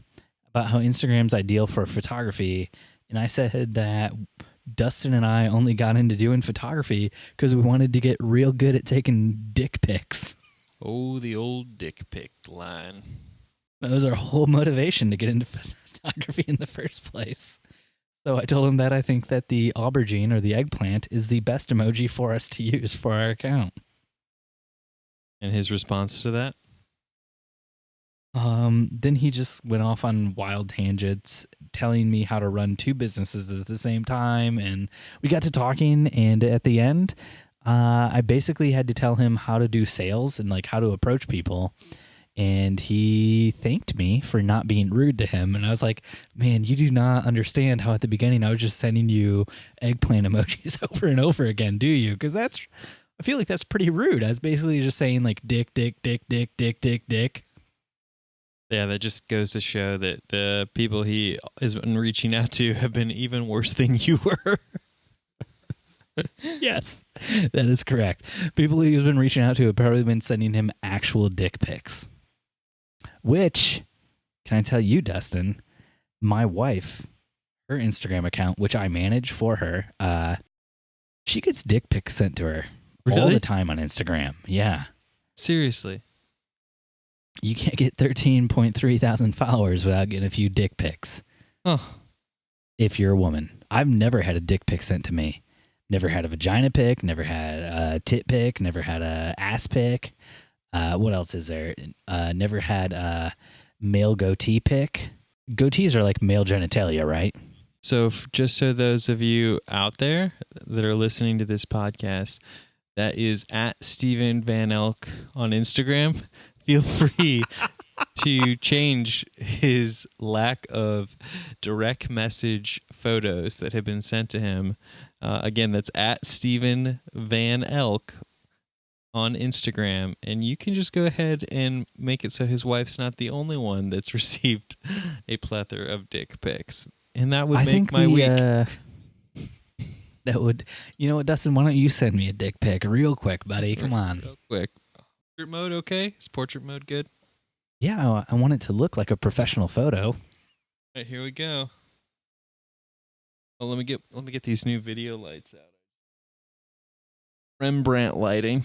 about how Instagram's ideal for photography. And I said that Dustin and I only got into doing photography because we wanted to get real good at taking dick pics. Oh, the old dick pic line. That was our whole motivation to get into photography in the first place. So I told him that I think that the aubergine or the eggplant is the best emoji for us to use for our account. And his response to that? Then he just went off on wild tangents, telling me how to run two businesses at the same time. And we got to talking, and at the end, I basically had to tell him how to do sales and like how to approach people. And he thanked me for not being rude to him. And I was like, man, you do not understand how at the beginning I was just sending you eggplant emojis over and over again, do you? Because I feel like that's pretty rude. I was basically just saying like dick, dick, dick, dick, dick, dick, dick. Yeah, that just goes to show that the people he has been reaching out to have been even worse than you were. Yes, that is correct. People he's been reaching out to have probably been sending him actual dick pics. Which, can I tell you, Dustin, my wife, her Instagram account, which I manage for her, she gets dick pics sent to her all the time on Instagram. Yeah. Seriously. You can't get 13.3 thousand followers without getting a few dick pics. Oh. If you're a woman. I've never had a dick pic sent to me. Never had a vagina pic, never had a tit pic, never had a ass pic. What else is there? Never had a male goatee pic. Goatees are like male genitalia, right? So just so those of you out there that are listening to this podcast, that is at Steven Van Elk on Instagram. Feel free to change his lack of direct message photos that have been sent to him. Again, that's at Steven Van Elk on Instagram. And you can just go ahead and make it so his wife's not the only one that's received a plethora of dick pics. And that would make my week. That would, you know what, Dustin, why don't you send me a dick pic real quick, buddy? Come on. Real quick. Portrait mode okay? Is portrait mode good? Yeah, I want it to look like a professional photo. All right, here we go. Oh, let me get these new video lights out. Rembrandt lighting.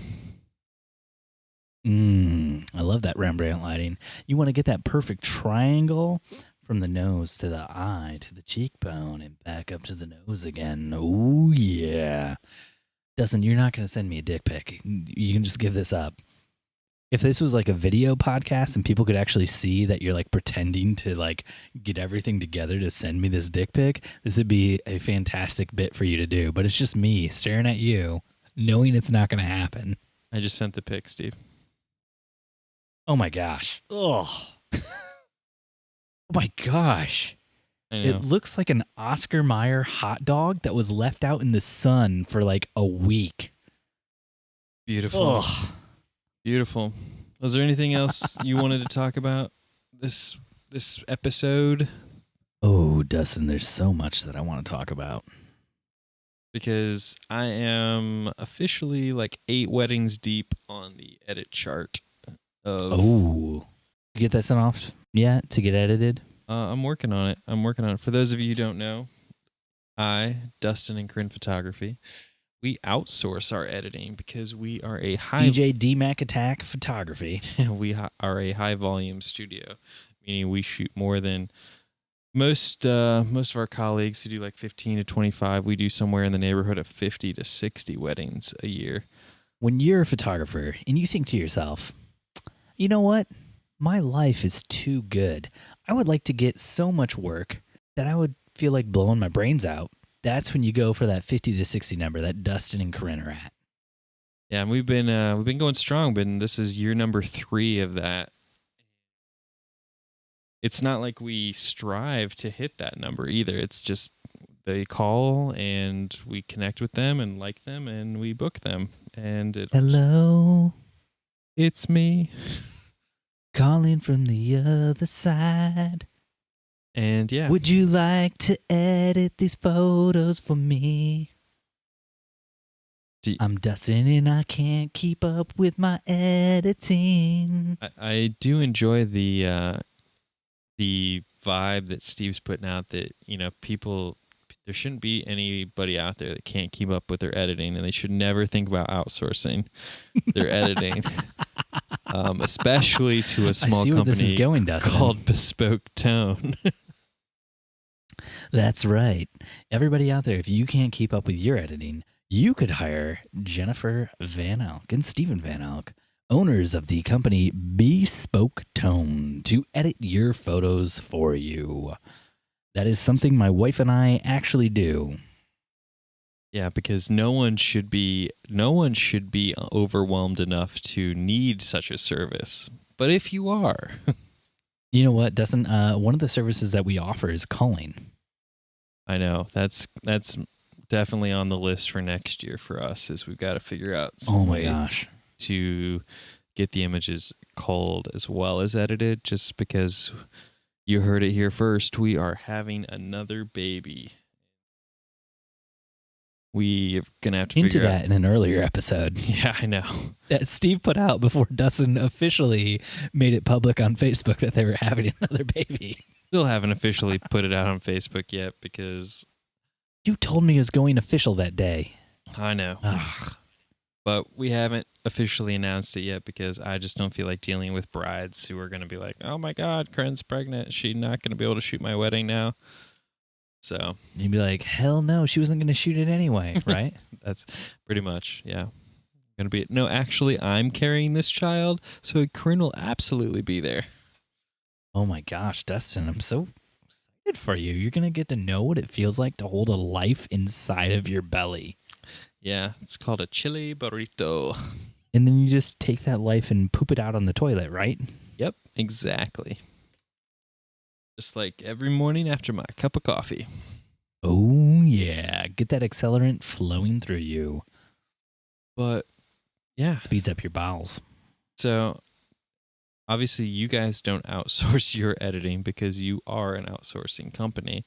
I love that Rembrandt lighting. You want to get that perfect triangle from the nose to the eye to the cheekbone and back up to the nose again. Oh yeah. Dustin, you're not going to send me a dick pic. You can just give this up. If this was like a video podcast and people could actually see that you're like pretending to like get everything together to send me this dick pic, this would be a fantastic bit for you to do. But it's just me staring at you, knowing it's not going to happen. I just sent the pic, Steve. Oh my gosh. Oh. Oh my gosh. I know. It looks like an Oscar Mayer hot dog that was left out in the sun for like a week. Beautiful. Ugh. Beautiful. Was there anything else you wanted to talk about this episode? Oh, Dustin, there's so much that I want to talk about. Because I am officially like 8 weddings deep on the edit chart. You get that sent off yet to get edited? I'm working on it. For those of you who don't know, Dustin and Corinne Photography, we outsource our editing because we are a DJ D Mac Attack Photography. we are a high volume studio, meaning we shoot more than most of our colleagues who do like 15 to 25. We do somewhere in the neighborhood of 50 to 60 weddings a year. When you're a photographer and you think to yourself, you know what? My life is too good. I would like to get so much work that I would feel like blowing my brains out. That's when you go for that 50 to 60 number that Dustin and Corinne are at. Yeah, and we've been going strong, but this is year number 3 of that. It's not like we strive to hit that number either. It's just they call and we connect with them and like them and we book them. And hello, it's me. Calling from the other side. And yeah. Would you like to edit these photos for me? I'm Dustin and I can't keep up with my editing. I do enjoy the vibe that Steve's putting out that, people, there shouldn't be anybody out there that can't keep up with their editing, and they should never think about outsourcing their editing. Especially to a small company called Bespoke Tone. That's right. Everybody out there, if you can't keep up with your editing, you could hire Jennifer Van Alk and Stephen Van Alk, owners of the company Bespoke Tone, to edit your photos for you. That is something my wife and I actually do. Yeah, because no one should be overwhelmed enough to need such a service. But if you are, you know what, Dustin? One of the services that we offer is culling. I know that's definitely on the list for next year for us. Is we've got to figure out some way to get the images culled as well as edited. Just because you heard it here first, we are having another baby. We're going to have to figure that in an earlier episode. Yeah, I know. That Steve put out before Dustin officially made it public on Facebook that they were having another baby. Still haven't officially put it out on Facebook yet because... You told me it was going official that day. I know. But we haven't officially announced it yet because I just don't feel like dealing with brides who are going to be like, oh my God, Corinne's pregnant. She's not going to be able to shoot my wedding now. So you'd be like, hell no, she wasn't going to shoot it anyway, right? That's pretty much, yeah. No, actually, I'm carrying this child, so Corinne will absolutely be there. Oh my gosh, Dustin, I'm so excited for you. You're going to get to know what it feels like to hold a life inside of your belly. Yeah, it's called a chili burrito. And then you just take that life and poop it out on the toilet, right? Yep, exactly. Just like every morning after my cup of coffee. Oh, yeah. Get that accelerant flowing through you. But, yeah. It speeds up your bowels. So, obviously, you guys don't outsource your editing because you are an outsourcing company.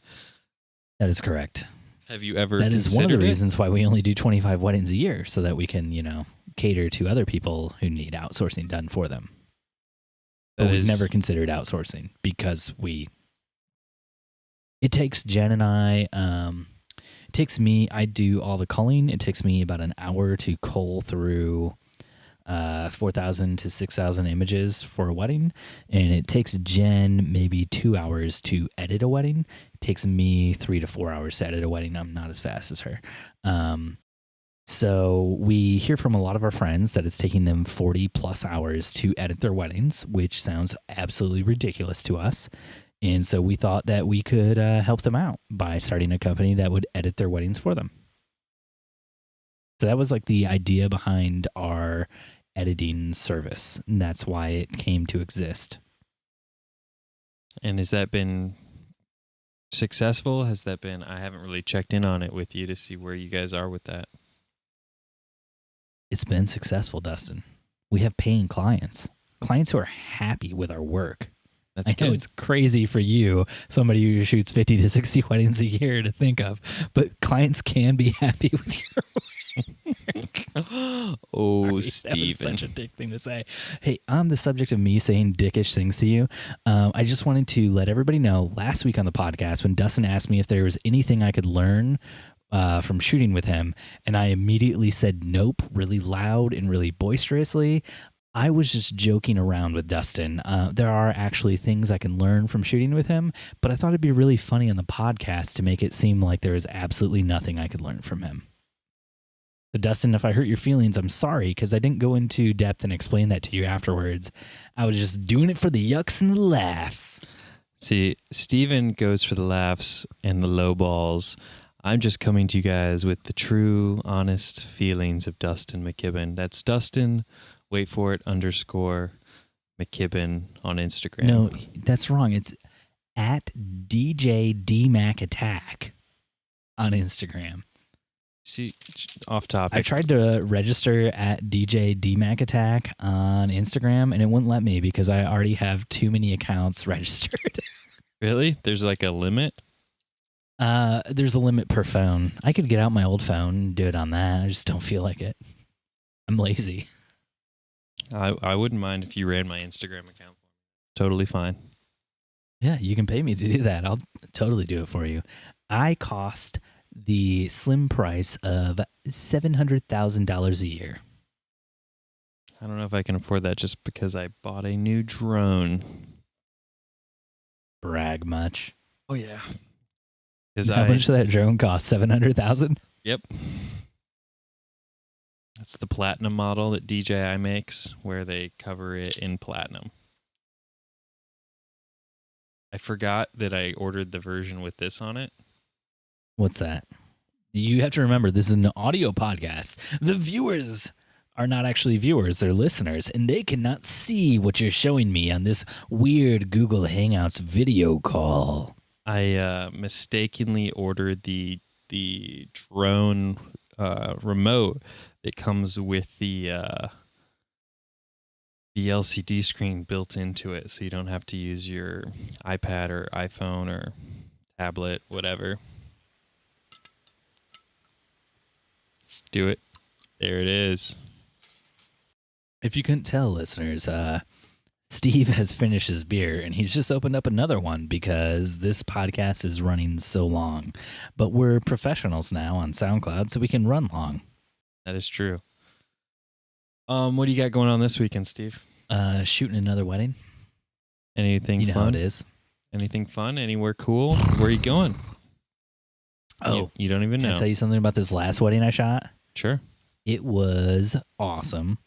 That is correct. Have you ever That is one of the reasons why we only do 25 weddings a year, so that we can, cater to other people who need outsourcing done for them. But we've never considered outsourcing because it takes Jen and I, it takes me, I do all the culling. It takes me about an hour to cull through 4,000 to 6,000 images for a wedding. And it takes Jen maybe 2 hours to edit a wedding. It takes me 3 to 4 hours to edit a wedding. I'm not as fast as her. So we hear from a lot of our friends that it's taking them 40 plus hours to edit their weddings, which sounds absolutely ridiculous to us. And so we thought that we could help them out by starting a company that would edit their weddings for them. So that was like the idea behind our editing service. And that's why it came to exist. And has that been successful? Has that been, I haven't really checked in on it with you to see where you guys are with that. It's been successful, Dustin. We have paying clients who are happy with our work. That's good. I know it's crazy for you, somebody who shoots 50 to 60 weddings a year, to think of, but clients can be happy with your work. Oh, Sorry, that was Steven. such a dick thing to say. Hey, on the subject of me saying dickish things to you, I just wanted to let everybody know last week on the podcast when Dustin asked me if there was anything I could learn from shooting with him, and I immediately said nope, really loud and really boisterously. I was just joking around with Dustin. There are actually things I can learn from shooting with him, but I thought it'd be really funny on the podcast to make it seem like there is absolutely nothing I could learn from him. So, Dustin, if I hurt your feelings, I'm sorry because I didn't go into depth and explain that to you afterwards. I was just doing it for the yucks and the laughs. See, Steven goes for the laughs and the low balls. I'm just coming to you guys with the true, honest feelings of Dustin McKibben. That's Dustin, wait for it, _ McKibben on Instagram. No, that's wrong. It's at DJDMacAttack on Instagram. See, off topic. I tried to register at DJDMacAttack on Instagram, and it wouldn't let me because I already have too many accounts registered. Really? There's like a limit? There's a limit per phone. I could get out my old phone and do it on that. I just don't feel like it. I'm lazy. I wouldn't mind if you ran my Instagram account for me. Totally fine. Yeah, you can pay me to do that. I'll totally do it for you. I cost the slim price of $700,000 a year. I don't know if I can afford that just because I bought a new drone. Brag much. Oh, yeah. How much did that drone cost? $700,000? Yep. That's the platinum model that DJI makes, where they cover it in platinum. I forgot that I ordered the version with this on it. What's that? You have to remember, this is an audio podcast. The viewers are not actually viewers, they're listeners, and they cannot see what you're showing me on this weird Google Hangouts video call. I mistakenly ordered the drone remote that comes with the LCD screen built into it, so you don't have to use your iPad or iPhone or tablet, whatever. Let's do it. There it is. If you couldn't tell, listeners, Steve has finished his beer, and he's just opened up another one because this podcast is running so long. But we're professionals now on SoundCloud, so we can run long. That is true. What do you got going on this weekend, Steve? Shooting another wedding. Anything you know fun? How it is. Anything fun? Anywhere cool? Where are you going? Oh, you don't even know. Can I tell you something about this last wedding I shot? Sure. It was awesome.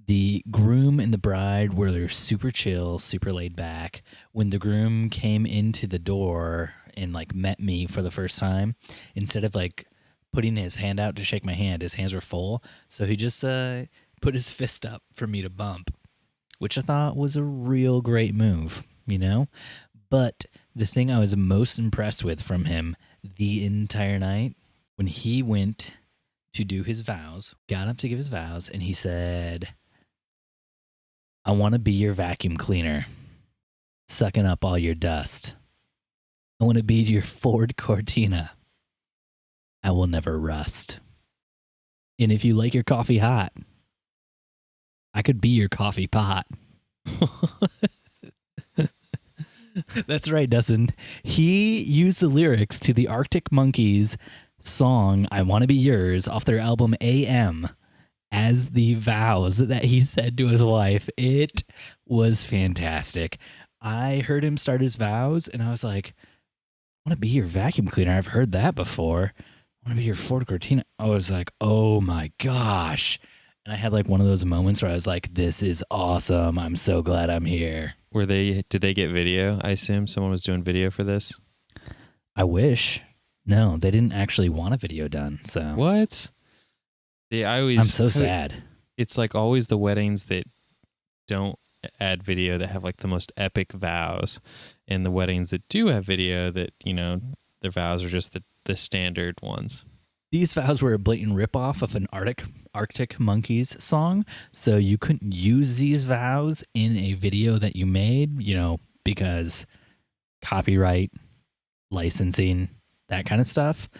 The groom and the bride were super chill, super laid back. When the groom came into the door and like met me for the first time, instead of like putting his hand out to shake my hand, his hands were full. So he just put his fist up for me to bump, which I thought was a real great move, you know? But the thing I was most impressed with from him the entire night, when he went to do his vows, got up to give his vows, and he said, "I want to be your vacuum cleaner, sucking up all your dust. I want to be your Ford Cortina. I will never rust. And if you like your coffee hot, I could be your coffee pot." That's right, Dustin. He used the lyrics to the Arctic Monkeys song "I Want to Be Yours" off their album AM as the vows that he said to his wife. It was fantastic. I heard him start his vows, and I was like, "I want to be your vacuum cleaner. I've heard that before. I want to be your Ford Cortina." I was like, "Oh my gosh." And I had like one of those moments where I was like, "This is awesome. I'm so glad I'm here." Did they get video? I assume someone was doing video for this. I wish. No, they didn't actually want a video done. So what? I'm so sad. It's like always the weddings that don't add video that have like the most epic vows, and the weddings that do have video that, you know, their vows are just the standard ones. These vows were a blatant ripoff of an Arctic Monkeys song, so you couldn't use these vows in a video that you made, you know, because copyright, licensing, that kind of stuff.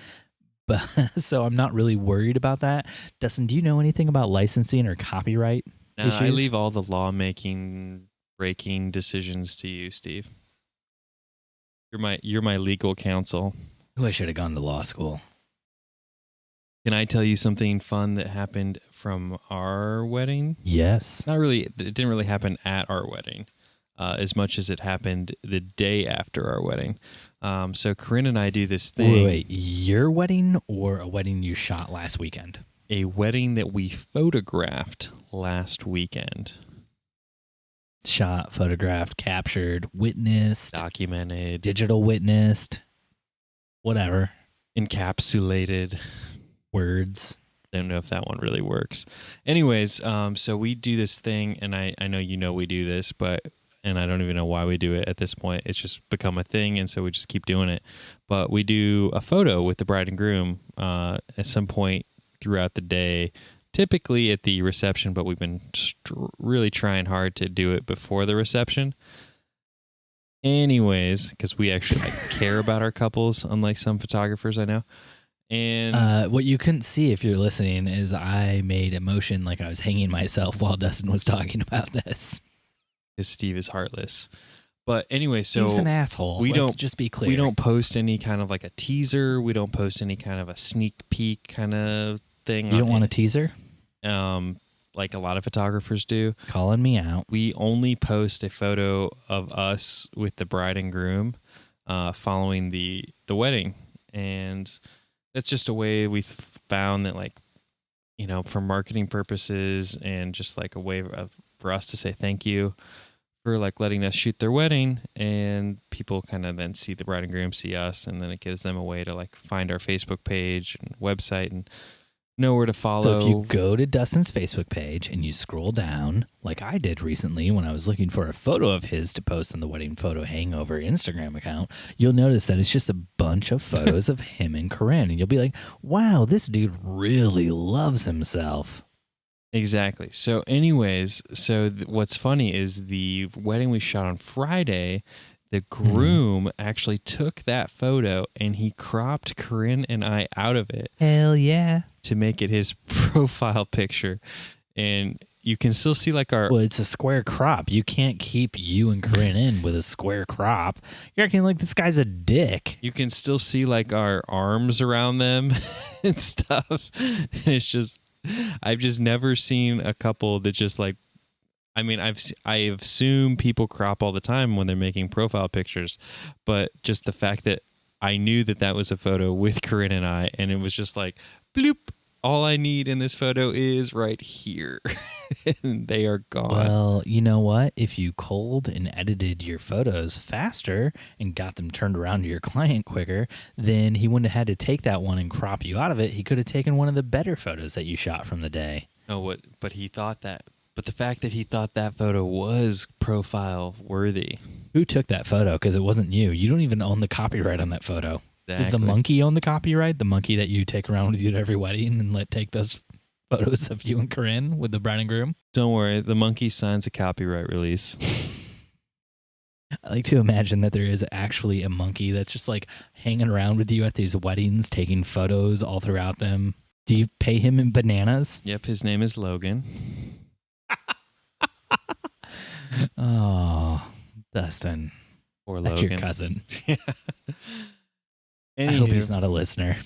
But so I'm not really worried about that. Dustin, do you know anything about licensing or copyright issues? I leave all the lawmaking, breaking decisions to you, Steve. You're my legal counsel. Ooh, I should have gone to law school. Can I tell you something fun that happened from our wedding? Yes. Not really. It didn't really happen at our wedding, as much as it happened the day after our wedding. So Corinne and I do this thing. Wait, your wedding or a wedding you shot last weekend? A wedding that we photographed last weekend. Shot, photographed, captured, witnessed, Documented. digital witnessed, whatever. Encapsulated. Words. Don't know if that one really works. Anyways, so we do this thing, and I know we do this, and I don't even know why we do it at this point. It's just become a thing, and so we just keep doing it. But we do a photo with the bride and groom at some point throughout the day, typically at the reception, but we've been really trying hard to do it before the reception. Anyways, because we actually care about our couples, unlike some photographers I know. And what you couldn't see if you're listening is I made a motion like I was hanging myself while Dustin was talking about this. Because Steve is heartless. But anyway, so Steve's an asshole. Let's just be clear. We don't post any kind of like a teaser. We don't post any kind of a sneak peek kind of thing. You don't want a teaser? Like a lot of photographers do. Calling me out. We only post a photo of us with the bride and groom following the wedding. And that's just a way we've found that, like, you know, for marketing purposes and just like a way for us to say thank you for like letting us shoot their wedding, and people kind of then see the bride and groom, see us, and then it gives them a way to like find our Facebook page and website and know where to follow. So if you go to Dustin's Facebook page and you scroll down, like I did recently when I was looking for a photo of his to post on the Wedding Photo Hangover Instagram account, you'll notice that it's just a bunch of photos of him and Corinne. And you'll be like, wow, this dude really loves himself. Exactly. So anyways, what's funny is the wedding we shot on Friday, the groom actually took that photo and he cropped Corinne and I out of it. Hell yeah. To make it his profile picture. And you can still see like our... Well, it's a square crop. You can't keep you and Corinne in with a square crop. You're acting like this guy's a dick. You can still see like our arms around them and stuff. And it's just... I've just never seen a couple that just like... I mean, I assume people crop all the time when they're making profile pictures, but just the fact that I knew that was a photo with Corinne and I, and it was just like, bloop, all I need in this photo is right here, and they are gone. Well, you know what? If you culled and edited your photos faster and got them turned around to your client quicker, then he wouldn't have had to take that one and crop you out of it. He could have taken one of the better photos that you shot from the day. Oh, but he thought that. But the fact that he thought that photo was profile worthy. Who took that photo? Because it wasn't you. You don't even own the copyright on that photo. Exactly. Does the monkey own the copyright? The monkey that you take around with you to every wedding and let take those photos of you and Corinne with the bride and groom? Don't worry. The monkey signs a copyright release. I like to imagine that there is actually a monkey that's just like hanging around with you at these weddings, taking photos all throughout them. Do you pay him in bananas? Yep. His name is Logan. Oh, Dustin. Or That's Logan. your cousin. Yeah. I hope he's not a listener.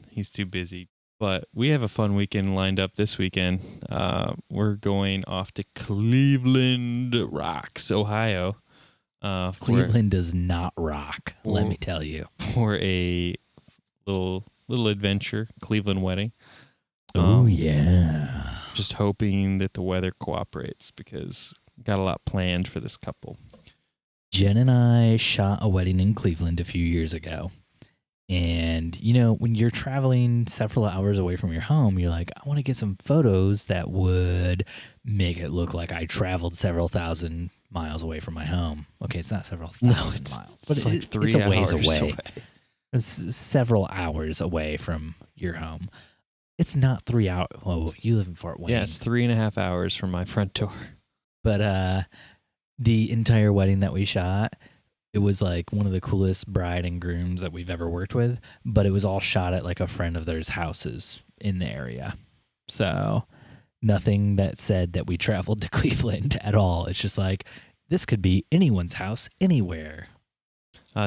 He's too busy. But we have a fun weekend lined up this weekend. We're going off to Cleveland Rocks, Ohio. Cleveland does not rock, let me tell you. For a little adventure, Cleveland wedding. Oh, yeah. Just hoping that the weather cooperates because got a lot planned for this couple. Jen and I shot a wedding in Cleveland a few years ago. And, you know, when you're traveling several hours away from your home, you're like, I want to get some photos that would make it look like I traveled several thousand miles away from my home. Okay, it's not several thousand miles, but it's like 3 hours hours away. It's several hours away from your home. It's not 3 hours. Well, you live in Fort Wayne. Yeah, it's 3.5 hours from my front door. But the entire wedding that we shot, It was like one of the coolest bride and grooms that we've ever worked with, but it was all shot at like a friend of theirs' houses in the area. So nothing that said that we traveled to Cleveland at all. It's just like, this could be anyone's house anywhere.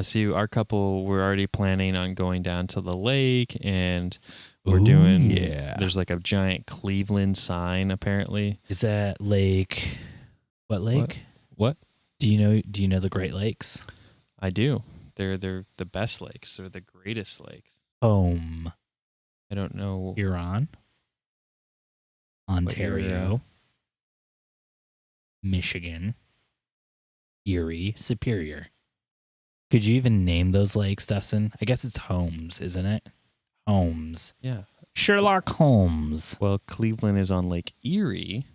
See, our couple, we're already planning on going down to the lake, and we're there's like a giant Cleveland sign, apparently. Is that lake? What lake? What? Do you know the Great Lakes? I do. They're the best lakes. They're the greatest lakes. Home. I don't know. Huron. Ontario. Michigan. Erie. Superior. Could you even name those lakes, Dustin? I guess it's Holmes, isn't it? Holmes. Yeah. Sherlock Holmes. Well, Cleveland is on Lake Erie.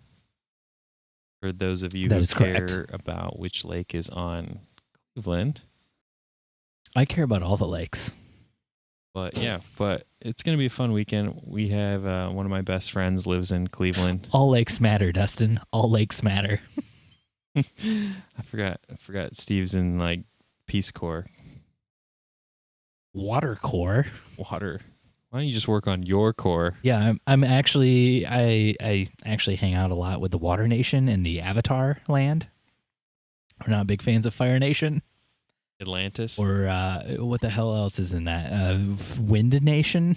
For those of you That who is care correct. about which lake is on Cleveland. I care about all the lakes. But it's going to be a fun weekend. We have one of my best friends lives in Cleveland. All lakes matter, Dustin. All lakes matter. I forgot Steve's in like Peace Corps. Water Corps. Water. Why don't you just work on your core? Yeah, I'm actually I actually hang out a lot with the Water Nation and the Avatar land. We're not big fans of Fire Nation. Atlantis? Or what the hell else is in that? Wind Nation?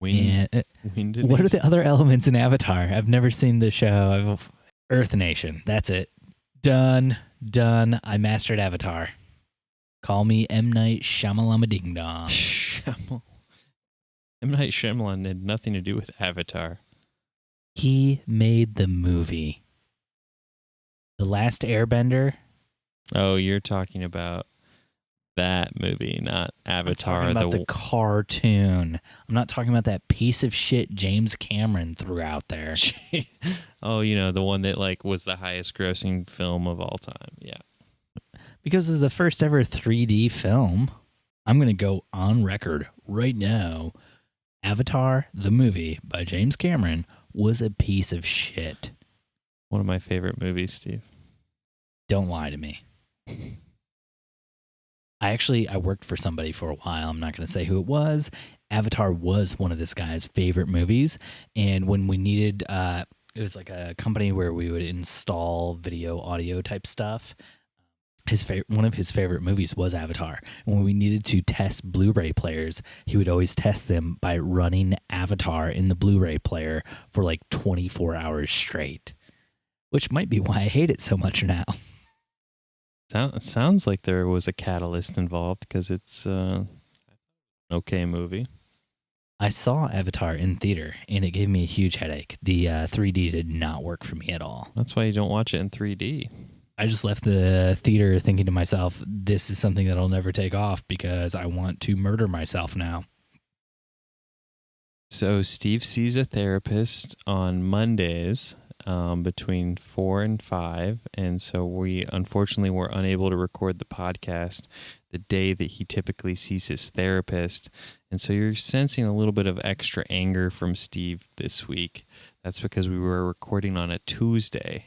Wind what are the other elements in Avatar? I've never seen the show. Earth Nation. That's it. Done. I mastered Avatar. Call me M. Night Shyamalama Ding Dong. M. Night Shyamalan had nothing to do with Avatar. He made the movie. The Last Airbender. Oh, you're talking about that movie, not Avatar. I'm talking about the cartoon. I'm not talking about that piece of shit James Cameron threw out there. Oh, the one that like was the highest grossing film of all time. Yeah. Because it's the first ever 3D film. I'm going to go on record right now. Avatar, the movie by James Cameron, was a piece of shit. One of my favorite movies, Steve. Don't lie to me. I worked for somebody for a while. I'm not going to say who it was. Avatar was one of this guy's favorite movies. And when we needed, it was like a company where we would install video, audio type stuff. One of his favorite movies was Avatar. And when we needed to test Blu-ray players, he would always test them by running Avatar in the Blu-ray player for like 24 hours straight, which might be why I hate it so much now. Sounds like there was a catalyst involved because it's an okay movie. I saw Avatar in theater, and it gave me a huge headache. The 3D did not work for me at all. That's why you don't watch it in 3D. I just left the theater thinking to myself, this is something that I'll never take off because I want to murder myself now. So Steve sees a therapist on Mondays between 4 and 5. And so we unfortunately were unable to record the podcast the day that he typically sees his therapist. And so you're sensing a little bit of extra anger from Steve this week. That's because we were recording on a Tuesday.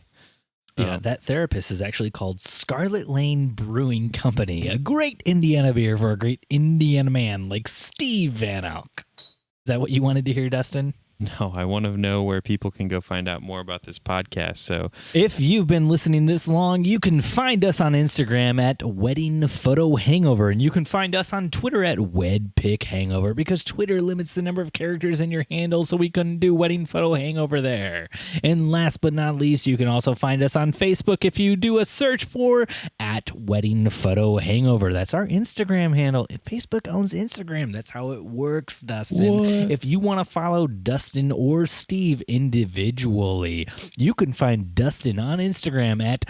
Yeah, that therapist is actually called Scarlet Lane Brewing Company, a great Indiana beer for a great Indiana man like Steve Van Elk. Is that what you wanted to hear, Dustin? No, I want to know where people can go find out more about this podcast. So if you've been listening this long, you can find us on Instagram at Wedding Photo Hangover, and you can find us on Twitter at WedPic Hangover because Twitter limits the number of characters in your handle, so we couldn't do Wedding Photo Hangover there. And last but not least, you can also find us on Facebook if you do a search for at Wedding Photo Hangover. That's our Instagram handle. Facebook owns Instagram. That's how it works, Dustin. What? If you want to follow Dustin or Steve individually, you can find Dustin on Instagram at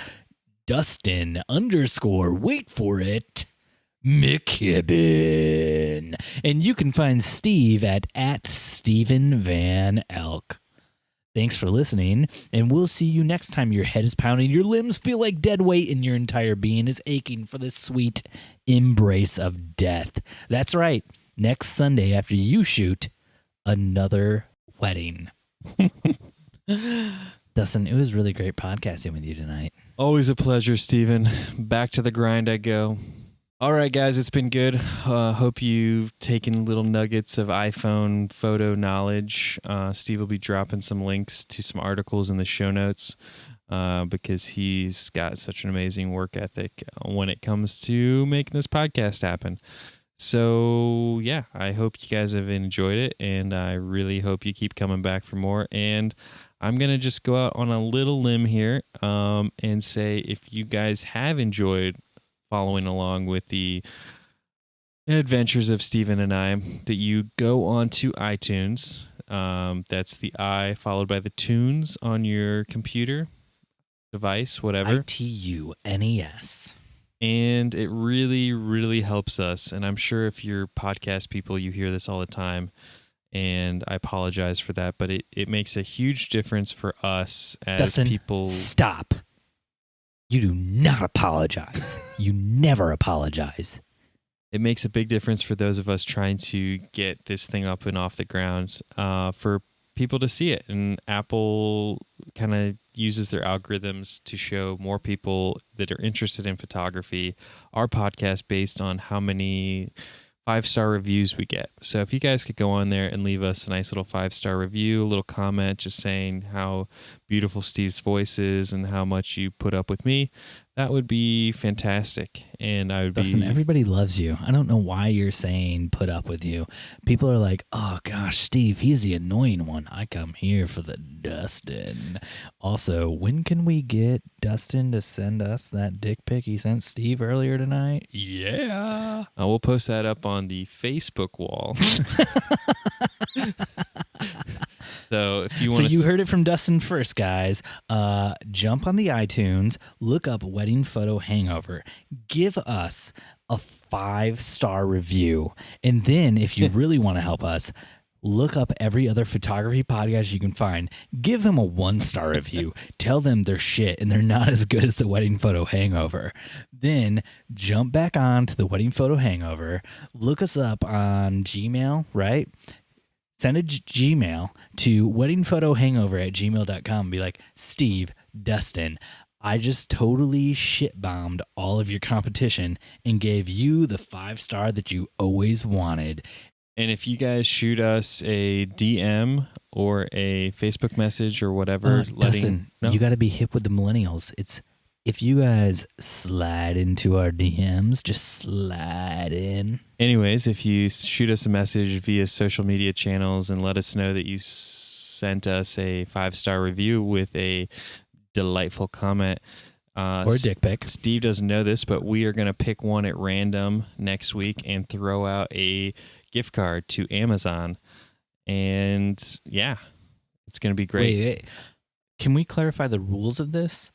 Dustin _ wait for it, McKibben. And you can find Steve at Steven Van Elk. Thanks for listening, and we'll see you next time your head is pounding, your limbs feel like dead weight, and your entire being is aching for the sweet embrace of death. That's right. Next Sunday after you shoot another wedding. Dustin, it was really great podcasting with you tonight. Always a pleasure, Steven. Back to the grind I go. All right, guys, it's been good. Hope you've taken little nuggets of iPhone photo knowledge. Steve will be dropping some links to some articles in the show notes because he's got such an amazing work ethic when it comes to making this podcast happen. So, yeah, I hope you guys have enjoyed it, and I really hope you keep coming back for more. And I'm going to just go out on a little limb here and say if you guys have enjoyed following along with the adventures of Steven and I, that you go on to iTunes. That's the I followed by the tunes on your computer, device, whatever. ITUNES. And it really, really helps us. And I'm sure if you're podcast people, you hear this all the time. And I apologize for that, but it makes a huge difference for us as Dustin, people. Stop. You do not apologize. You never apologize. It makes a big difference for those of us trying to get this thing up and off the ground for people to see it. And Apple kind of uses their algorithms to show more people that are interested in photography our podcast based on how many 5-star reviews we get. So if you guys could go on there and leave us a nice little 5-star review, a little comment just saying how beautiful Steve's voice is and how much you put up with me, that would be fantastic. And I would Dustin, everybody loves you. I don't know why you're saying put up with you. People are like, oh gosh, Steve, he's the annoying one. I come here for the Dustin. Also, when can we get Dustin to send us that dick pic he sent Steve earlier tonight? Yeah. We'll post that up on the Facebook wall. So if you want, you heard it from Dustin first, guys. Jump on the iTunes, look up Wedding Photo Hangover, give us a 5-star review, and then if you really want to help us, look up every other photography podcast you can find. Give them a 1-star review. Tell them they're shit and they're not as good as the Wedding Photo Hangover. Then jump back on to the Wedding Photo Hangover. Look us up on Gmail, right? Send a Gmail to weddingphotohangover@gmail.com and be like, Steve, Dustin, I just totally shit-bombed all of your competition and gave you the 5-star that you always wanted. And if you guys shoot us a DM or a Facebook message or whatever, Dustin, you got to be hip with the millennials. It's if you guys slide into our DMs, just slide in. Anyways, if you shoot us a message via social media channels and let us know that you sent us a 5-star review with a delightful comment. Or a dick pic. Steve doesn't know this, but we are going to pick one at random next week and throw out a gift card to Amazon. And yeah, it's going to be great. Wait. Can we clarify the rules of this?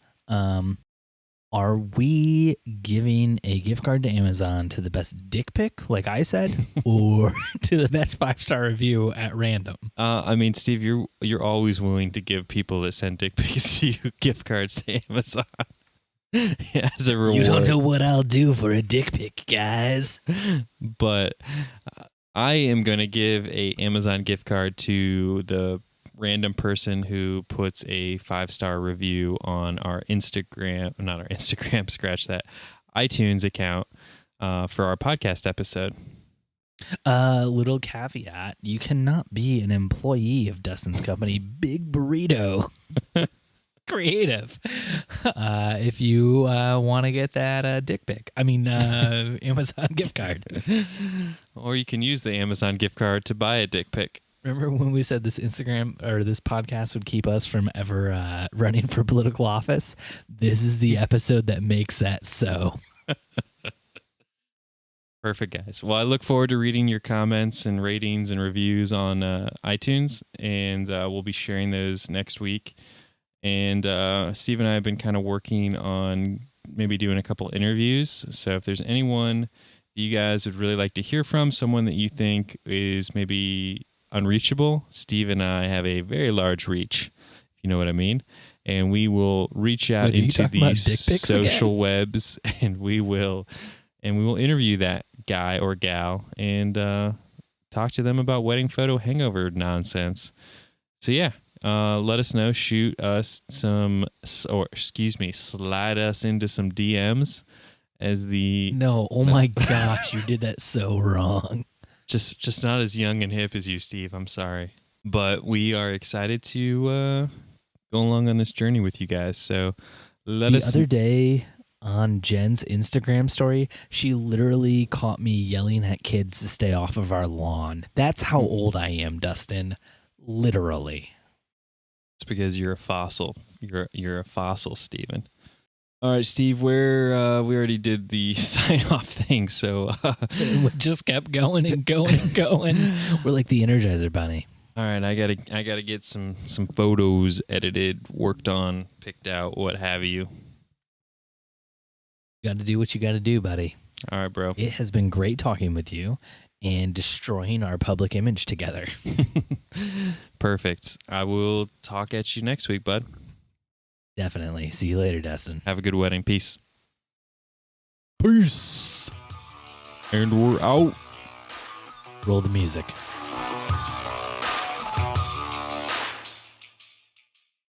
Are we giving a gift card to Amazon to the best dick pic, like I said, or to the best 5-star review at random? I mean, Steve, you're always willing to give people that send dick pics to you gift cards to Amazon as a reward. You don't know what I'll do for a dick pic, guys. But I am going to give a Amazon gift card to the random person who puts a 5-star review on our Instagram, not our Instagram, scratch that, iTunes account for our podcast episode. Little caveat, you cannot be an employee of Dustin's company, Big Burrito Creative, if you want to get that dick pic. I mean, Amazon gift card. Or you can use the Amazon gift card to buy a dick pic. Remember when we said this Instagram or this podcast would keep us from ever running for political office? This is the episode that makes that so. Perfect, guys. Well, I look forward to reading your comments and ratings and reviews on iTunes, and we'll be sharing those next week. And Steve and I have been kind of working on maybe doing a couple interviews. So if there's anyone you guys would really like to hear from, someone that you think is maybe unreachable, Steve and I have a very large reach, if you know what I mean. And we will reach out into the social webs, and we will interview that guy or gal and talk to them about wedding photo hangover nonsense. So yeah, let us know. Shoot us slide us into some DMs as the No, oh my gosh, you did that so wrong. just not as young and hip as you, Steve. I'm sorry, but we are excited to go along on this journey with you guys. So The other day on Jen's Instagram story, she literally caught me yelling at kids to stay off of our lawn. That's how old I am, Dustin. Literally. It's because you're a fossil. You're a fossil, Steven. All right, Steve, we already did the sign-off thing, so We just kept going and going and going. We're like the Energizer Bunny. all right, I gotta get some photos edited, worked on, picked out, what have you. You got to do what you got to do, buddy. All right, bro. It has been great talking with you and destroying our public image together. Perfect. I will talk at you next week, bud. Definitely. See you later, Dustin. Have a good wedding. Peace. Peace. And we're out. Roll the music.